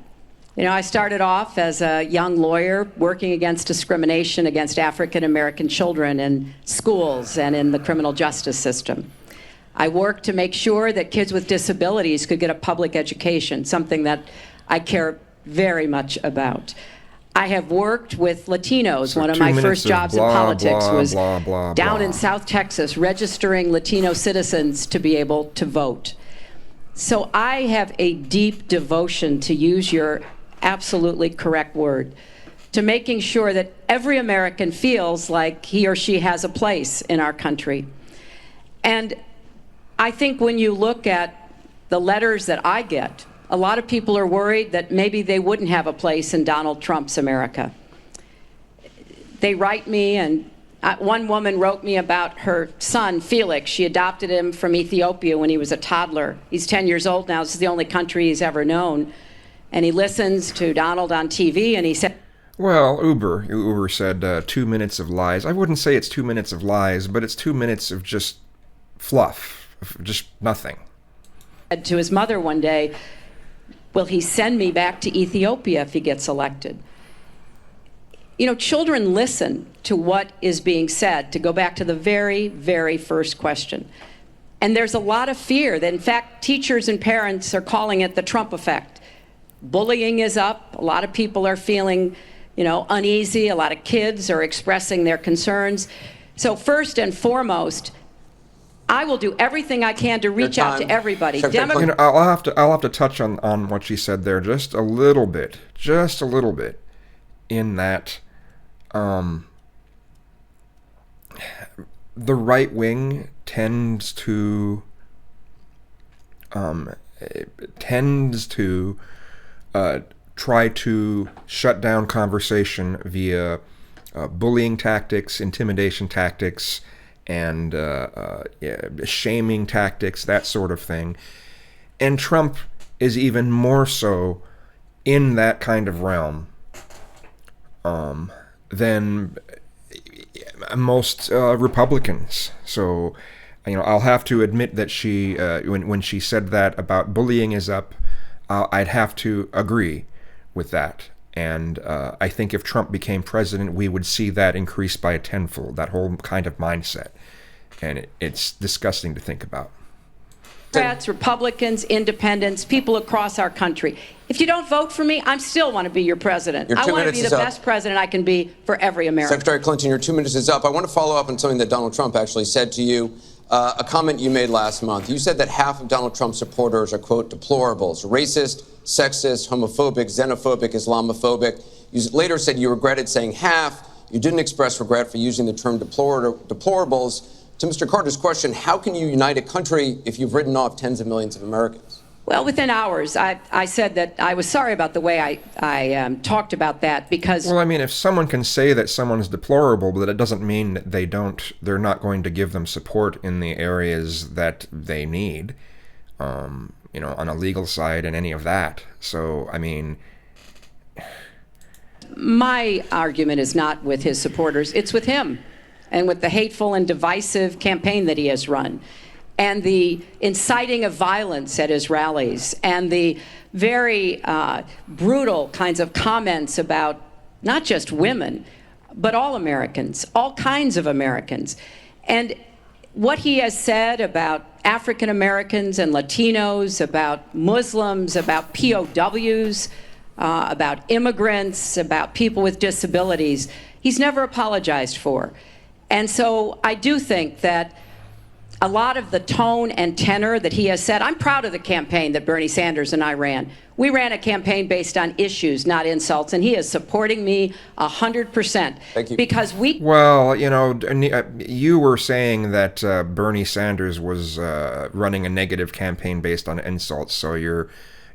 You know, I started off as a young lawyer working against discrimination against African American children in schools and in the criminal justice system. I worked to make sure that kids with disabilities could get a public education, something that I care very much about. I have worked with Latinos. So one of my first jobs in politics was down in South Texas, registering Latino citizens to be able to vote. So I have a deep devotion, to use your absolutely correct word, to making sure that every American feels like he or she has a place in our country. And I think when you look at the letters that I get, a lot of people are worried that maybe they wouldn't have a place in Donald Trump's America. They write me, and one woman wrote me about her son, Felix. She adopted him from Ethiopia when he was a toddler. He's 10 years old now. This is the only country he's ever known. And he listens to Donald on TV, and he said... Well, Uber said 2 minutes of lies. I wouldn't say it's 2 minutes of lies, but it's 2 minutes of just fluff, just nothing. To his mother one day, will he send me back to Ethiopia if he gets elected? You know, children listen to what is being said, to go back to the very, very first question. And there's a lot of fear that, in fact, teachers and parents are calling it the Trump effect. Bullying is up. A lot of people are feeling, you know, uneasy. A lot of kids are expressing their concerns. So first and foremost, I will do everything I can to reach out to everybody. You know, I'll have to touch on what she said there just a little bit, in that the right wing tends to try to shut down conversation via bullying tactics, intimidation tactics, and shaming tactics, that sort of thing. And Trump is even more so in that kind of realm than most Republicans. So, you know, I'll have to admit that she, when she said that about bullying is up, I'd have to agree with that. And I think if Trump became president, we would see that increase by a tenfold, that whole kind of mindset. And it's disgusting to think about. Democrats, Republicans, independents, people across our country. If you don't vote for me, I still want to be your president. I want to be the best president I can be for every American. Secretary Clinton, your 2 minutes is up. I want to follow up on something that Donald Trump actually said to you, a comment you made last month. You said that half of Donald Trump's supporters are, quote, deplorables, racist, sexist, homophobic, xenophobic, Islamophobic. You later said you regretted saying half. You didn't express regret for using the term deplorables. To Mr. Carter's question, how can you unite a country if you've written off tens of millions of Americans? Well, within hours, I said that I was sorry about the way I talked about that because... Well, I mean, if someone can say that someone is deplorable, but it doesn't mean that they're not going to give them support in the areas that they need, on a legal side and any of that. So, I mean... My argument is not with his supporters, it's with him and with the hateful and divisive campaign that he has run, and the inciting of violence at his rallies, and the very brutal kinds of comments about not just women, but all Americans, all kinds of Americans. And what he has said about African Americans and Latinos, about Muslims, about POWs, about immigrants, about people with disabilities, he's never apologized for. And so I do think that a lot of the tone and tenor that he has said, I'm proud of the campaign that Bernie Sanders and I ran. We ran a campaign based on issues, not insults, and he is supporting me 100%. Thank you. Because we... Well, you were saying that Bernie Sanders was running a negative campaign based on insults, so you're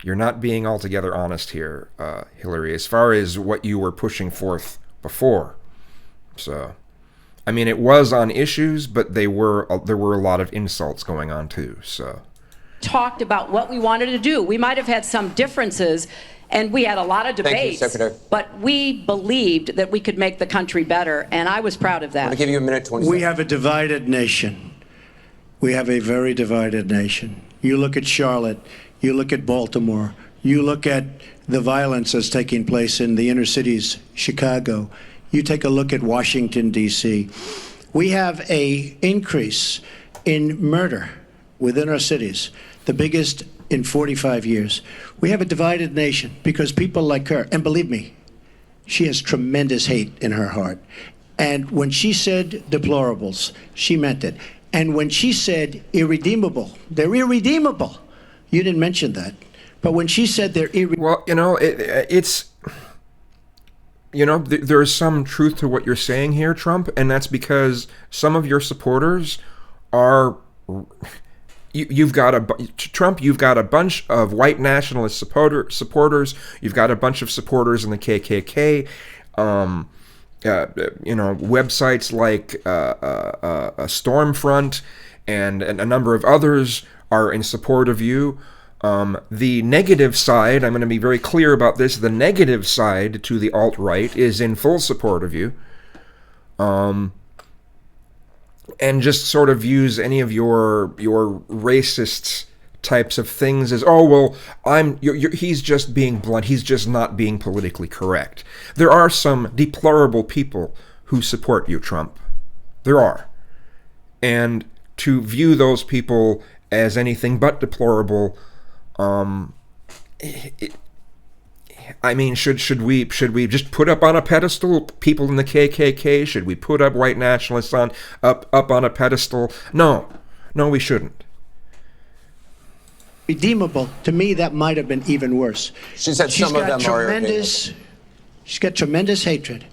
not being altogether honest here, Hillary, as far as what you were pushing forth before. So... I mean, it was on issues, but there were a lot of insults going on too. So, talked about what we wanted to do. We might have had some differences, and we had a lot of debates. Thank you, Secretary. But we believed that we could make the country better, and I was proud of that. I'm going to give you a minute, 20 seconds. We have a divided nation. We have a very divided nation. You look at Charlotte. You look at Baltimore. You look at the violence that's taking place in the inner cities, Chicago. You take a look at Washington, D.C. We have an increase in murder within our cities, the biggest in 45 years. We have a divided nation because people like her, and believe me, she has tremendous hate in her heart. And when she said deplorables, she meant it. And when she said irredeemable, they're irredeemable. You didn't mention that. But when she said they're irredeemable... Well, it's... there's some truth to what you're saying here, Trump, and that's because some of your supporters are... You've got a bunch of white nationalist supporters. You've got a bunch of supporters in the KKK. Websites like Stormfront and a number of others are in support of you. The negative side, I'm going to be very clear about this, the negative side to the alt-right is in full support of you. And just sort of views any of your racist types of things as, he's just being blunt, he's just not being politically correct. There are some deplorable people who support you, Trump. There are. And to view those people as anything but deplorable, should we just put up on a pedestal people in the KKK? Should we put up white nationalists up on a pedestal? No, we shouldn't. Redeemable. To me, that might have been even worse. She said some of them are irredeemable. She's got tremendous hatred,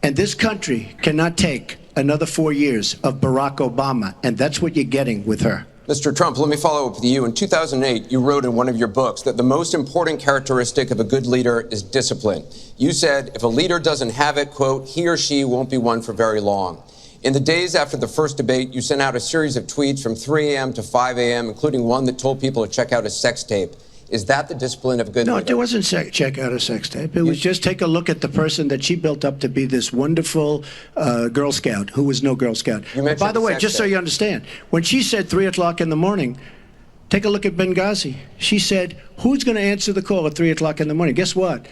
and this country cannot take another 4 years of Barack Obama, and that's what you're getting with her. Mr. Trump, let me follow up with you. In 2008, you wrote in one of your books that the most important characteristic of a good leader is discipline. You said if a leader doesn't have it, quote, he or she won't be one for very long. In the days after the first debate, you sent out a series of tweets from 3 a.m. to 5 a.m., including one that told people to check out a sex tape. Is that the discipline of a good leader? No, it wasn't check out a sex tape. It was just take a look at the person that she built up to be this wonderful Girl Scout, who was no Girl Scout. By the way, just so you understand, when she said 3 o'clock in the morning, take a look at Benghazi. She said, who's going to answer the call at 3 o'clock in the morning? Guess what?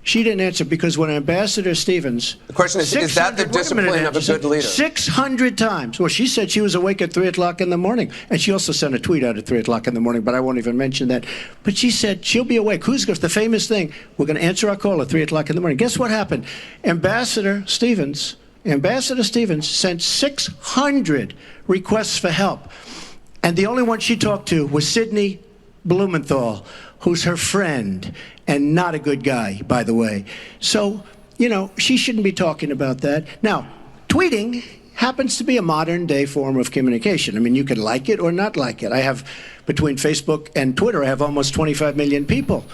She didn't answer because when Ambassador Stevens... The question is that the discipline of a good leader? 600 times. Well, she said she was awake at 3 o'clock in the morning. And she also sent a tweet out at 3 o'clock in the morning, but I won't even mention that. But she said she'll be awake. Who's the famous thing? We're going to answer our call at 3 o'clock in the morning. Guess what happened? Ambassador Stevens sent 600 requests for help. And the only one she talked to was Sidney Blumenthal, who's her friend and not a good guy, by the way. So, she shouldn't be talking about that. Now, tweeting happens to be a modern day form of communication. I mean, you can like it or not like it. I have, between Facebook and Twitter, I have almost 25 million people.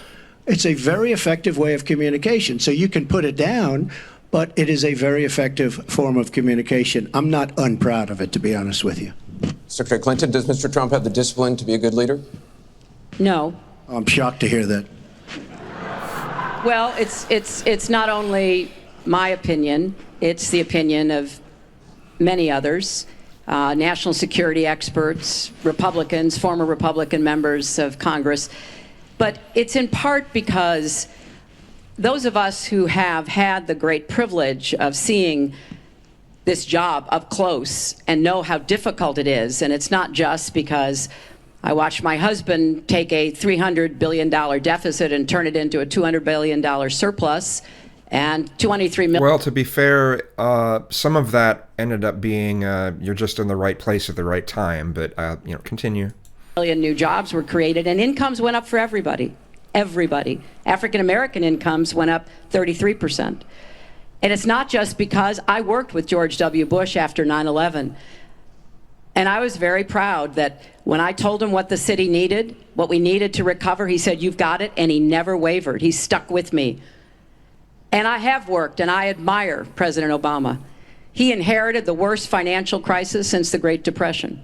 It's a very effective way of communication. So you can put it down, but it is a very effective form of communication. I'm not unproud of it, to be honest with you. Secretary Clinton, does Mr. Trump have the discipline to be a good leader? No. I'm shocked to hear that. Well, it's not only my opinion, it's the opinion of many others, national security experts, Republicans, former Republican members of Congress. But it's in part because those of us who have had the great privilege of seeing this job up close and know how difficult it is, and it's not just because I watched my husband take a $300 billion deficit and turn it into a $200 billion surplus, and 23 million. Well, to be fair, some of that ended up being you're just in the right place at the right time. But continue. Million new jobs were created, and incomes went up for everybody. Everybody. African American incomes went up 33%. And it's not just because I worked with George W. Bush after 9/11. And I was very proud that when I told him what the city needed, what we needed to recover, he said, "You've got it," and he never wavered. He stuck with me. And I have worked, and I admire President Obama. He inherited the worst financial crisis since the Great Depression.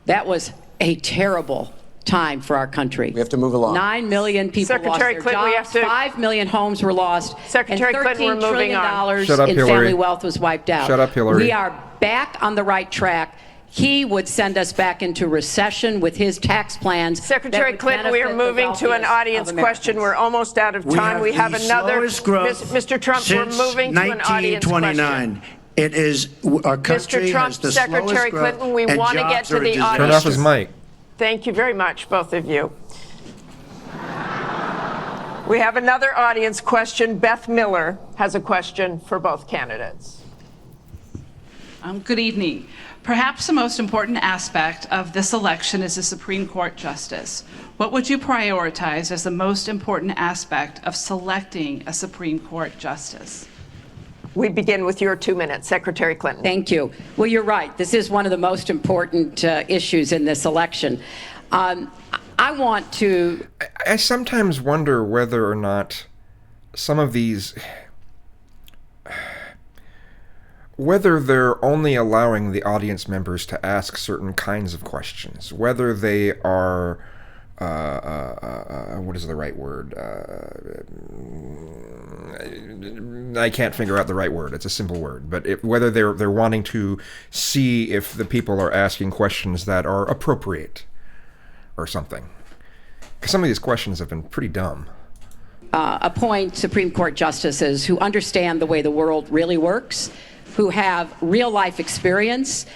That was a terrible time for our country. We have to move along. 9 million people lost their jobs, 5 million homes were lost, Secretary and Clinton, we're $13 moving trillion Shut up, in Hillary. family wealth was wiped out. Shut up, Hillary. We are back on the right track. He would send us back into recession with his tax plans. Secretary Clinton, we are moving to an audience question. We're almost out of time. We have another. Mr. Trump, we're moving to an audience question. It is our country Mr. Trump, has the Secretary slowest growth, Clinton, we and want to get jobs to are a the disaster. Turn off his mic. Thank you very much, both of you. We have another audience question. Beth Miller has a question for both candidates. Good evening. Perhaps the most important aspect of this election is the Supreme Court justice. What would you prioritize as the most important aspect of selecting a Supreme Court justice? We begin with your 2 minutes, Secretary Clinton. Thank you. Well, you're right. This is one of the most important issues in this election. I want to... I sometimes wonder whether or not some of these... whether they're only allowing the audience members to ask certain kinds of questions, whether they are, what is the right word? I can't figure out the right word. It's a simple word. But whether they're wanting to see if the people are asking questions that are appropriate or something. Because some of these questions have been pretty dumb. Appoint Supreme Court justices who understand the way the world really works, who have real life experience,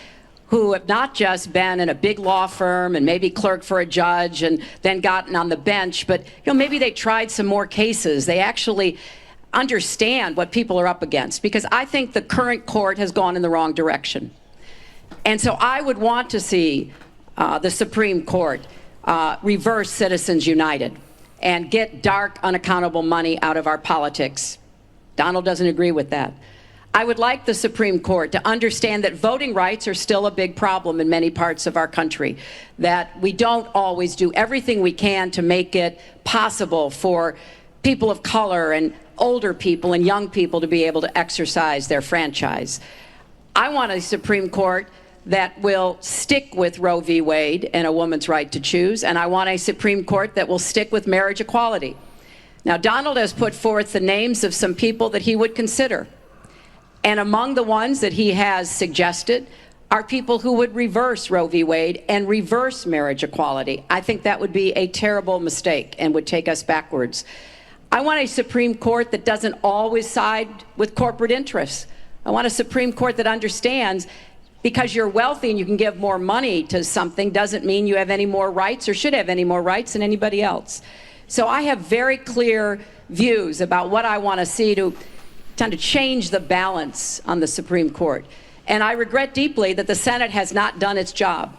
who have not just been in a big law firm and maybe clerked for a judge and then gotten on the bench, but maybe they tried some more cases. They actually understand what people are up against, because I think the current court has gone in the wrong direction. And so I would want to see the Supreme Court reverse Citizens United and get dark, unaccountable money out of our politics. Donald doesn't agree with that. I would like the Supreme Court to understand that voting rights are still a big problem in many parts of our country, that we don't always do everything we can to make it possible for people of color and older people and young people to be able to exercise their franchise. I want a Supreme Court that will stick with Roe v. Wade and a woman's right to choose, and I want a Supreme Court that will stick with marriage equality. Now, Donald has put forth the names of some people that he would consider. And among the ones that he has suggested are people who would reverse Roe v. Wade and reverse marriage equality. I think that would be a terrible mistake and would take us backwards. I want a Supreme Court that doesn't always side with corporate interests. I want a Supreme Court that understands because you're wealthy and you can give more money to something doesn't mean you have any more rights or should have any more rights than anybody else. So I have very clear views about what I want to see to change the balance on the Supreme Court. And I regret deeply that the Senate has not done its job.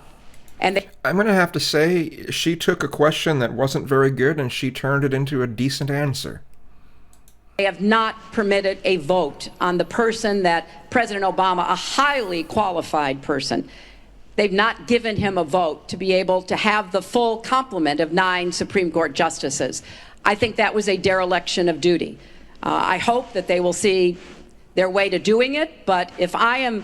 And I'm going to have to say, she took a question that wasn't very good and she turned it into a decent answer. They have not permitted a vote on the person that President Obama, a highly qualified person, they've not given him a vote to be able to have the full complement of 9 Supreme Court justices. I think that was a dereliction of duty. I hope that they will see their way to doing it, but if I am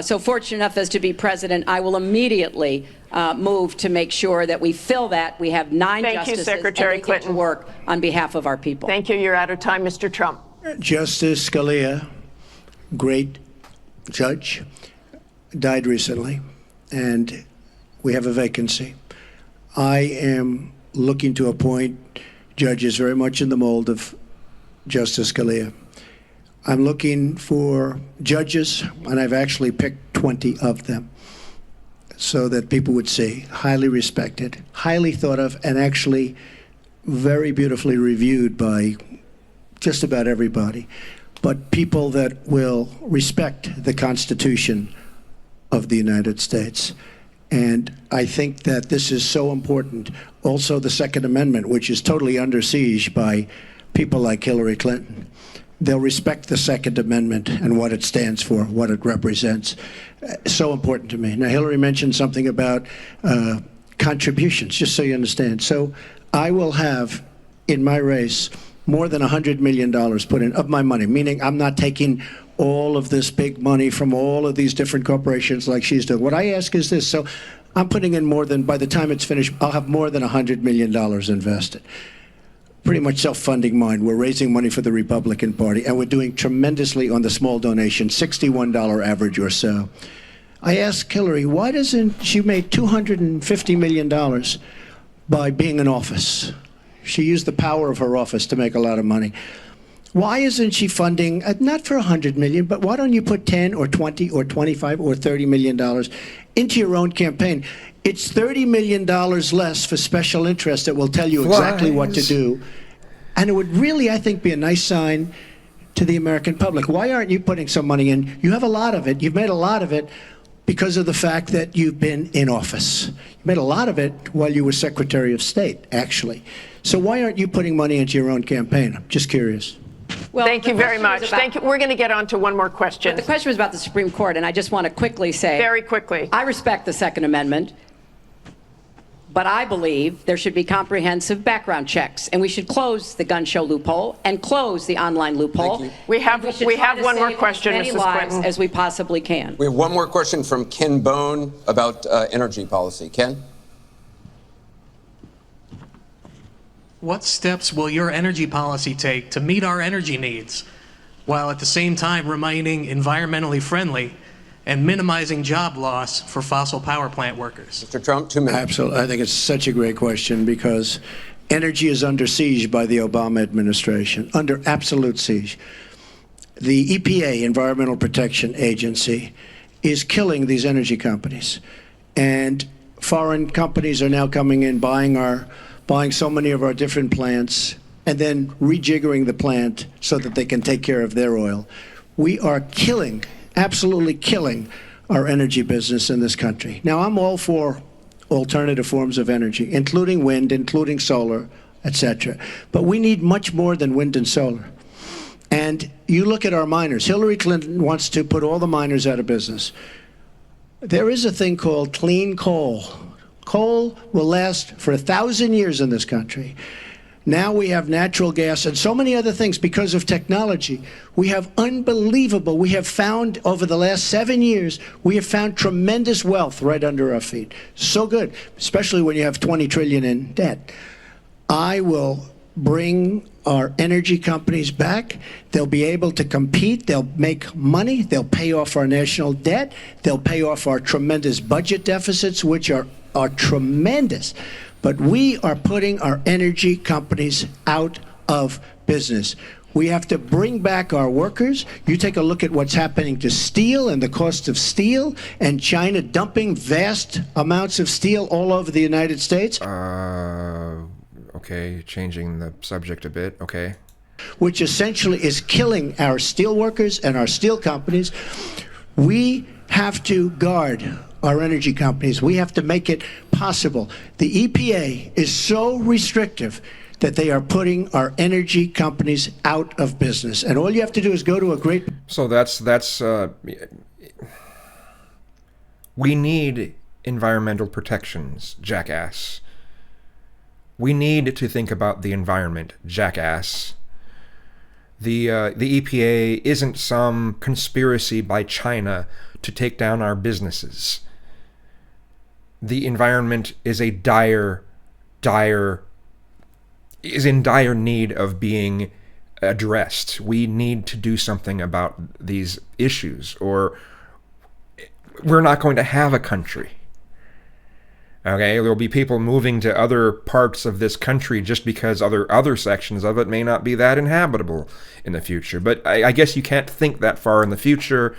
so fortunate enough as to be president, I will immediately move to make sure that we fill that. We have 9 justices Secretary Clinton. To work on behalf of our people. Thank you. You're out of time, Mr. Trump. Justice Scalia, great judge, died recently, and we have a vacancy. I am looking to appoint judges very much in the mold of Justice Scalia. I'm looking for judges, and I've actually picked 20 of them, so that people would see, highly respected, highly thought of, and actually very beautifully reviewed by just about everybody, but people that will respect the Constitution of the United States. And I think that this is so important. Also, the Second Amendment, which is totally under siege by people like Hillary Clinton. They'll respect the Second Amendment and what it stands for, what it represents. So important to me. Now, Hillary mentioned something about contributions, just so you understand. So I will have, in my race, more than $100 million put in of my money, meaning I'm not taking all of this big money from all of these different corporations like she's doing. What I ask is this. So I'm putting in more than, by the time it's finished, I'll have more than $100 million invested. Pretty much self-funding mine. We're raising money for the Republican Party, and we're doing tremendously on the small donation, $61 average or so. I asked Hillary, why doesn't she make $250 million by being in office? She used the power of her office to make a lot of money. Why isn't she funding, not for $100 million, but why don't you put 10 or 20 or 25 or $30 million into your own campaign? It's $30 million less for special interests that will tell you exactly what to do. And it would really, I think, be a nice sign to the American public. Why aren't you putting some money in? You have a lot of it. You've made a lot of it because of the fact that you've been in office. You made a lot of it while you were Secretary of State, actually. So why aren't you putting money into your own campaign? I'm just curious. Well, thank you very much. Thank you. We're going to get on to one more question. The question was about the Supreme Court, and I just want to quickly say, very quickly, I respect the Second Amendment, but I believe there should be comprehensive background checks, and we should close the gun show loophole and close the online loophole. We have one more question, Mrs. Clinton, as we possibly can. We have one more question from Ken Bone about energy policy. Ken? What steps will your energy policy take to meet our energy needs, while at the same time remaining environmentally friendly and minimizing job loss for fossil power plant workers? Mr. Trump, 2 minutes. Absolutely. I think it's such a great question because energy is under siege by the Obama administration, under absolute siege. The EPA, Environmental Protection Agency, is killing these energy companies. And foreign companies are now coming in, buying so many of our different plants and then rejiggering the plant so that they can take care of their oil. We are killing, absolutely killing our energy business in this country. Now, I'm all for alternative forms of energy, including wind, including solar, etc. But we need much more than wind and solar. And you look at our miners. Hillary Clinton wants to put all the miners out of business. There is a thing called clean coal. Coal will last for 1,000 years in this country. Now we have natural gas and so many other things because of technology. We have unbelievable, we have found over the last 7 years, we have found tremendous wealth right under our feet. So good, especially when you have 20 trillion in debt. I will bring our energy companies back. They'll be able to compete. They'll make money. They'll pay off our national debt. They'll pay off our tremendous budget deficits, which are tremendous. But we are putting our energy companies out of business. We have to bring back our workers. You take a look at what's happening to steel and the cost of steel, and China dumping vast amounts of steel all over the United States. Okay, changing the subject a bit, okay. Which essentially is killing our steel workers and our steel companies. We have to guard our energy companies. We have to make it possible. The EPA is so restrictive that they are putting our energy companies out of business. And all you have to do is go to a great... So we need environmental protections, jackass. We need to think about the environment, jackass. The EPA isn't some conspiracy by China to take down our businesses. The environment is in dire need of being addressed. We need to do something about these issues, or we're not going to have a country. Okay, there will be people moving to other parts of this country just because other sections of it may not be that inhabitable in the future. But I guess you can't think that far in the future.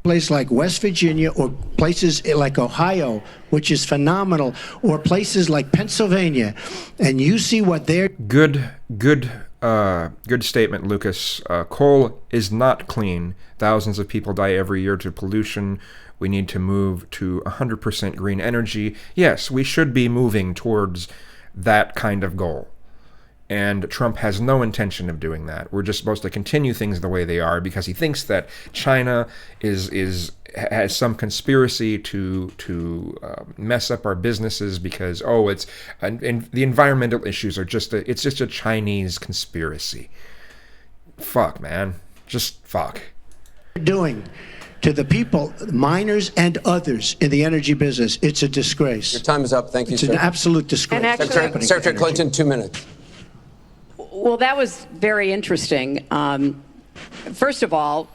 Place like West Virginia, or places like Ohio, which is phenomenal, or places like Pennsylvania, and you see what they're... Good statement, Lucas. Coal is not clean. Thousands of people die every year to pollution. We need to move to 100% green energy. Yes, we should be moving towards that kind of goal. And Trump has no intention of doing that. We're just supposed to continue things the way they are because he thinks that China has some conspiracy to mess up our businesses because and the environmental issues are just a Chinese conspiracy. Fuck, man, just fuck. Doing to the people, miners and others in the energy business, it's a disgrace. Your time is up. Thank you, It's sir. an absolute disgrace. And actually, Secretary Clinton, 2 minutes. Well, that was very interesting. First of all,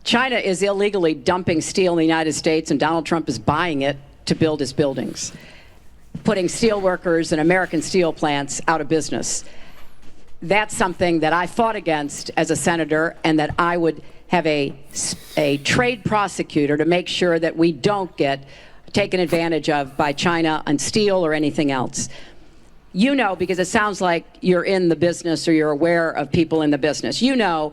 China is illegally dumping steel in the United States, and Donald Trump is buying it to build his buildings, putting steel workers and American steel plants out of business. That's something that I fought against as a senator, and that I would have a trade prosecutor to make sure that we don't get taken advantage of by China on steel or anything else. You know, because it sounds like you're in the business or you're aware of people in the business, you know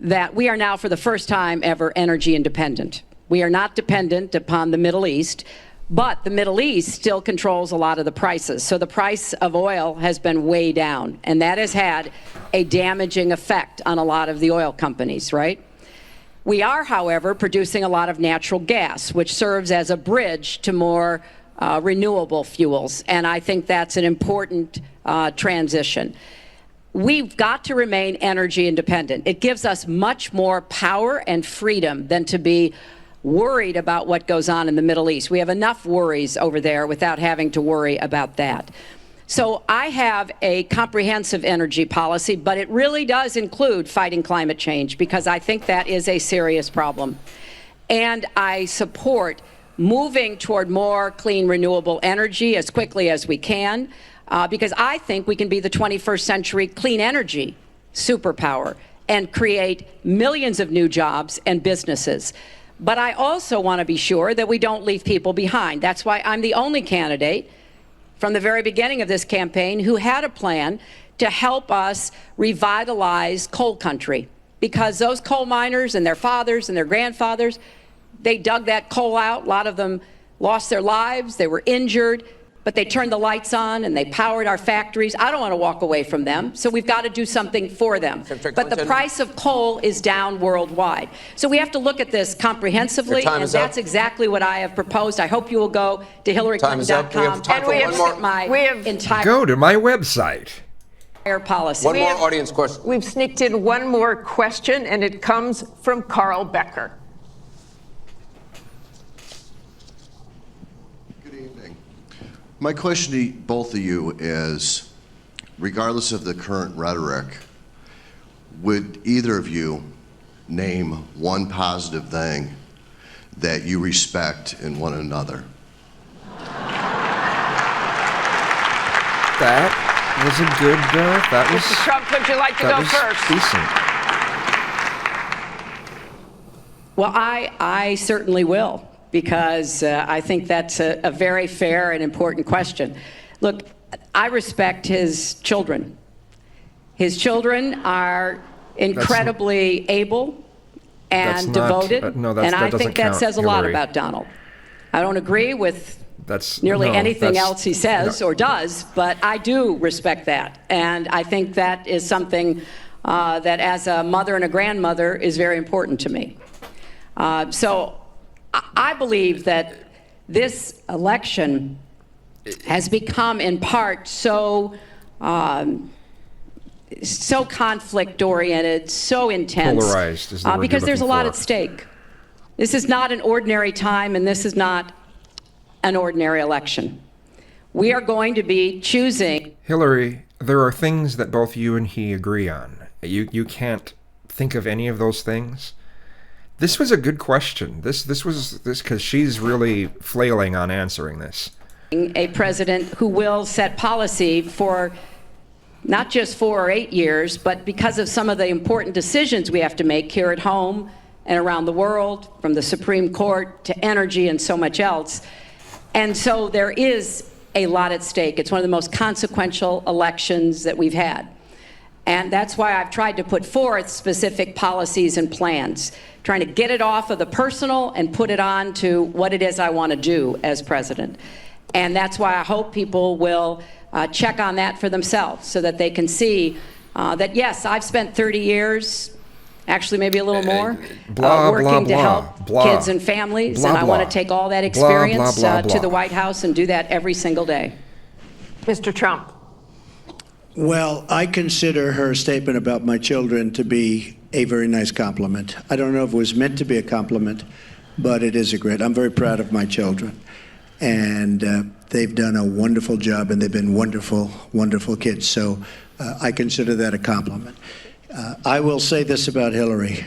that we are now for the first time ever energy independent. We are not dependent upon the Middle East, but the Middle East still controls a lot of the prices. So the price of oil has been way down, and that has had a damaging effect on a lot of the oil companies, right? We are, however, producing a lot of natural gas, which serves as a bridge to more renewable fuels, and I think that's an important transition. We've got to remain energy independent. It gives us much more power and freedom than to be worried about what goes on in the Middle East. We have enough worries over there without having to worry about that. So I have a comprehensive energy policy, but it really does include fighting climate change, because I think that is a serious problem. And I support moving toward more clean, renewable energy as quickly as we can, because I think we can be the 21st century clean energy superpower and create millions of new jobs and businesses. But I also want to be sure that we don't leave people behind. That's why I'm the only candidate from the very beginning of this campaign who had a plan to help us revitalize coal country, because those coal miners and their fathers and their grandfathers, they dug that coal out. A lot of them lost their lives. They were injured, but they turned the lights on and they powered our factories. I don't want to walk away from them, so we've got to do something for them. But the price of coal is down worldwide. So we have to look at this comprehensively, and that's exactly what I have proposed. I hope you will go to HillaryClinton.com and look at my entire... Go to my website. Policy. One more audience question. We've sneaked in one more question, and it comes from Carl Becker. My question to both of you is, regardless of the current rhetoric, would either of you name one positive thing that you respect in one another? That was a good, that was... Mr. Trump, would you like to go first? Decent. Well, I certainly will, because I think that's a very fair and important question. Look, I respect his children. His children are incredibly able and devoted, and I think that says a lot about Donald. I don't agree with nearly anything else he says or does, but I do respect that. And I think that is something that as a mother and a grandmother is very important to me. So I believe that this election has become in part so conflict-oriented, so intense. Polarized is the word because you're there's a looking lot for. at stake. This is not an ordinary time, and this is not an ordinary election. We are going to be choosing. Hillary, there are things that both you and he agree on. You can't think of any of those things. This was a good question. This because she's really flailing on answering this. A president who will set policy for not just 4 or 8 years, but because of some of the important decisions we have to make here at home and around the world, from the Supreme Court to energy and so much else. And so there is a lot at stake. It's one of the most consequential elections that we've had. And that's why I've tried to put forth specific policies and plans, trying to get it off of the personal and put it on to what it is I want to do as president. And that's why I hope people will check on that for themselves so that they can see that, yes, I've spent 30 years, actually maybe a little more, working to help kids and families. And I want to take all that experience to the White House and do that every single day. Mr. Trump. Well, I consider her statement about my children to be a very nice compliment. I don't know if it was meant to be a compliment, but it is a great. I'm very proud of my children. And they've done a wonderful job, and they've been wonderful, wonderful kids. So I consider that a compliment. I will say this about Hillary.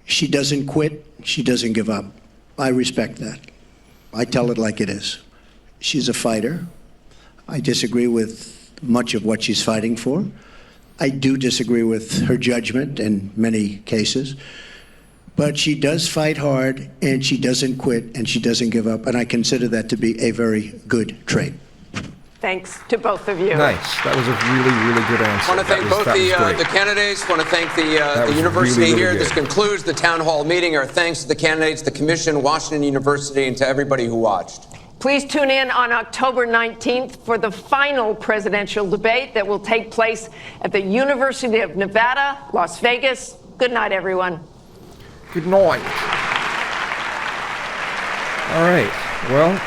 She doesn't quit. She doesn't give up. I respect that. I tell it like it is. She's a fighter. I disagree with much of what she's fighting for. I do disagree with her judgment in many cases. But she does fight hard, and she doesn't quit, and she doesn't give up. And I consider that to be a very good trait. Thanks to both of you. Nice. That was a really, really good answer. I want to thank both the candidates. I want to thank the university really, really here. good. This concludes the town hall meeting. Our thanks to the candidates, the commission, Washington University, and to everybody who watched. Please tune in on October 19th for the final presidential debate that will take place at the University of Nevada, Las Vegas. Good night, everyone. Good night. All right. Well.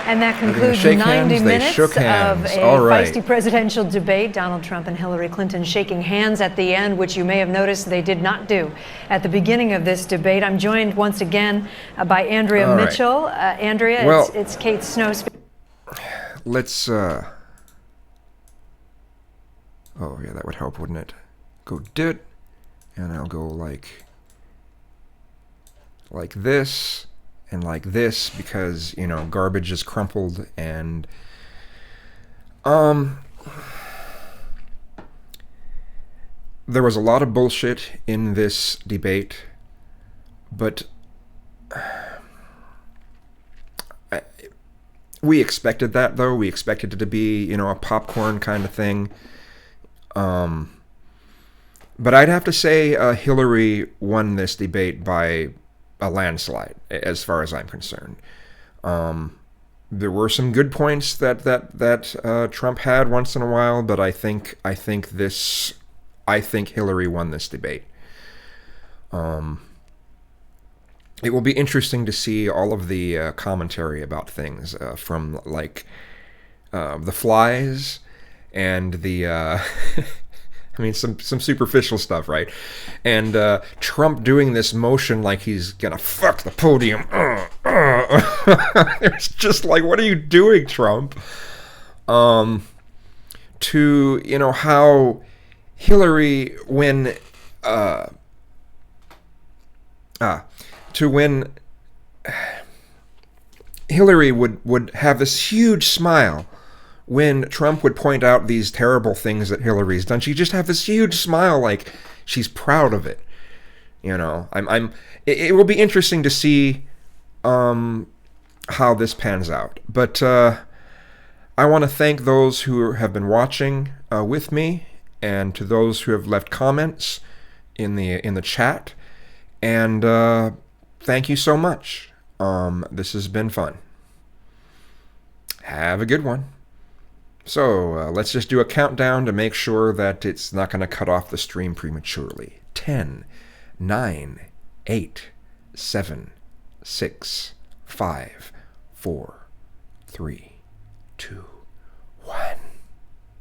And that concludes 90 minutes of a feisty presidential debate. Donald Trump and Hillary Clinton shaking hands at the end, which you may have noticed they did not do at the beginning of this debate. I'm joined once again by Andrea Mitchell. Andrea, well, it's Kate Snow. Let's, oh yeah, that would help, wouldn't it? Go do it. And I'll go like this. And like this, because, you know, garbage is crumpled, and there was a lot of bullshit in this debate, but we expected that, though. We expected it to be, you know, a popcorn kind of thing. But I'd have to say Hillary won this debate by a landslide, as far as I'm concerned. There were some good points that Trump had once in a while, but I think Hillary won this debate. It will be interesting to see all of the commentary about things from like the flies and the. I mean, some superficial stuff, right? And Trump doing this motion like he's gonna fuck the podium. It's just like, what are you doing, Trump? To, you know, how Hillary, when Hillary would have this huge smile when Trump would point out these terrible things that Hillary's done. She'd just have this huge smile, like she's proud of it. You know, it will be interesting to see how this pans out. But I want to thank those who have been watching with me, and to those who have left comments in the chat. And thank you so much. This has been fun. Have a good one. So let's just do a countdown to make sure that it's not going to cut off the stream prematurely. 10, 9, 8, 7, 6, 5, 4, 3, 2,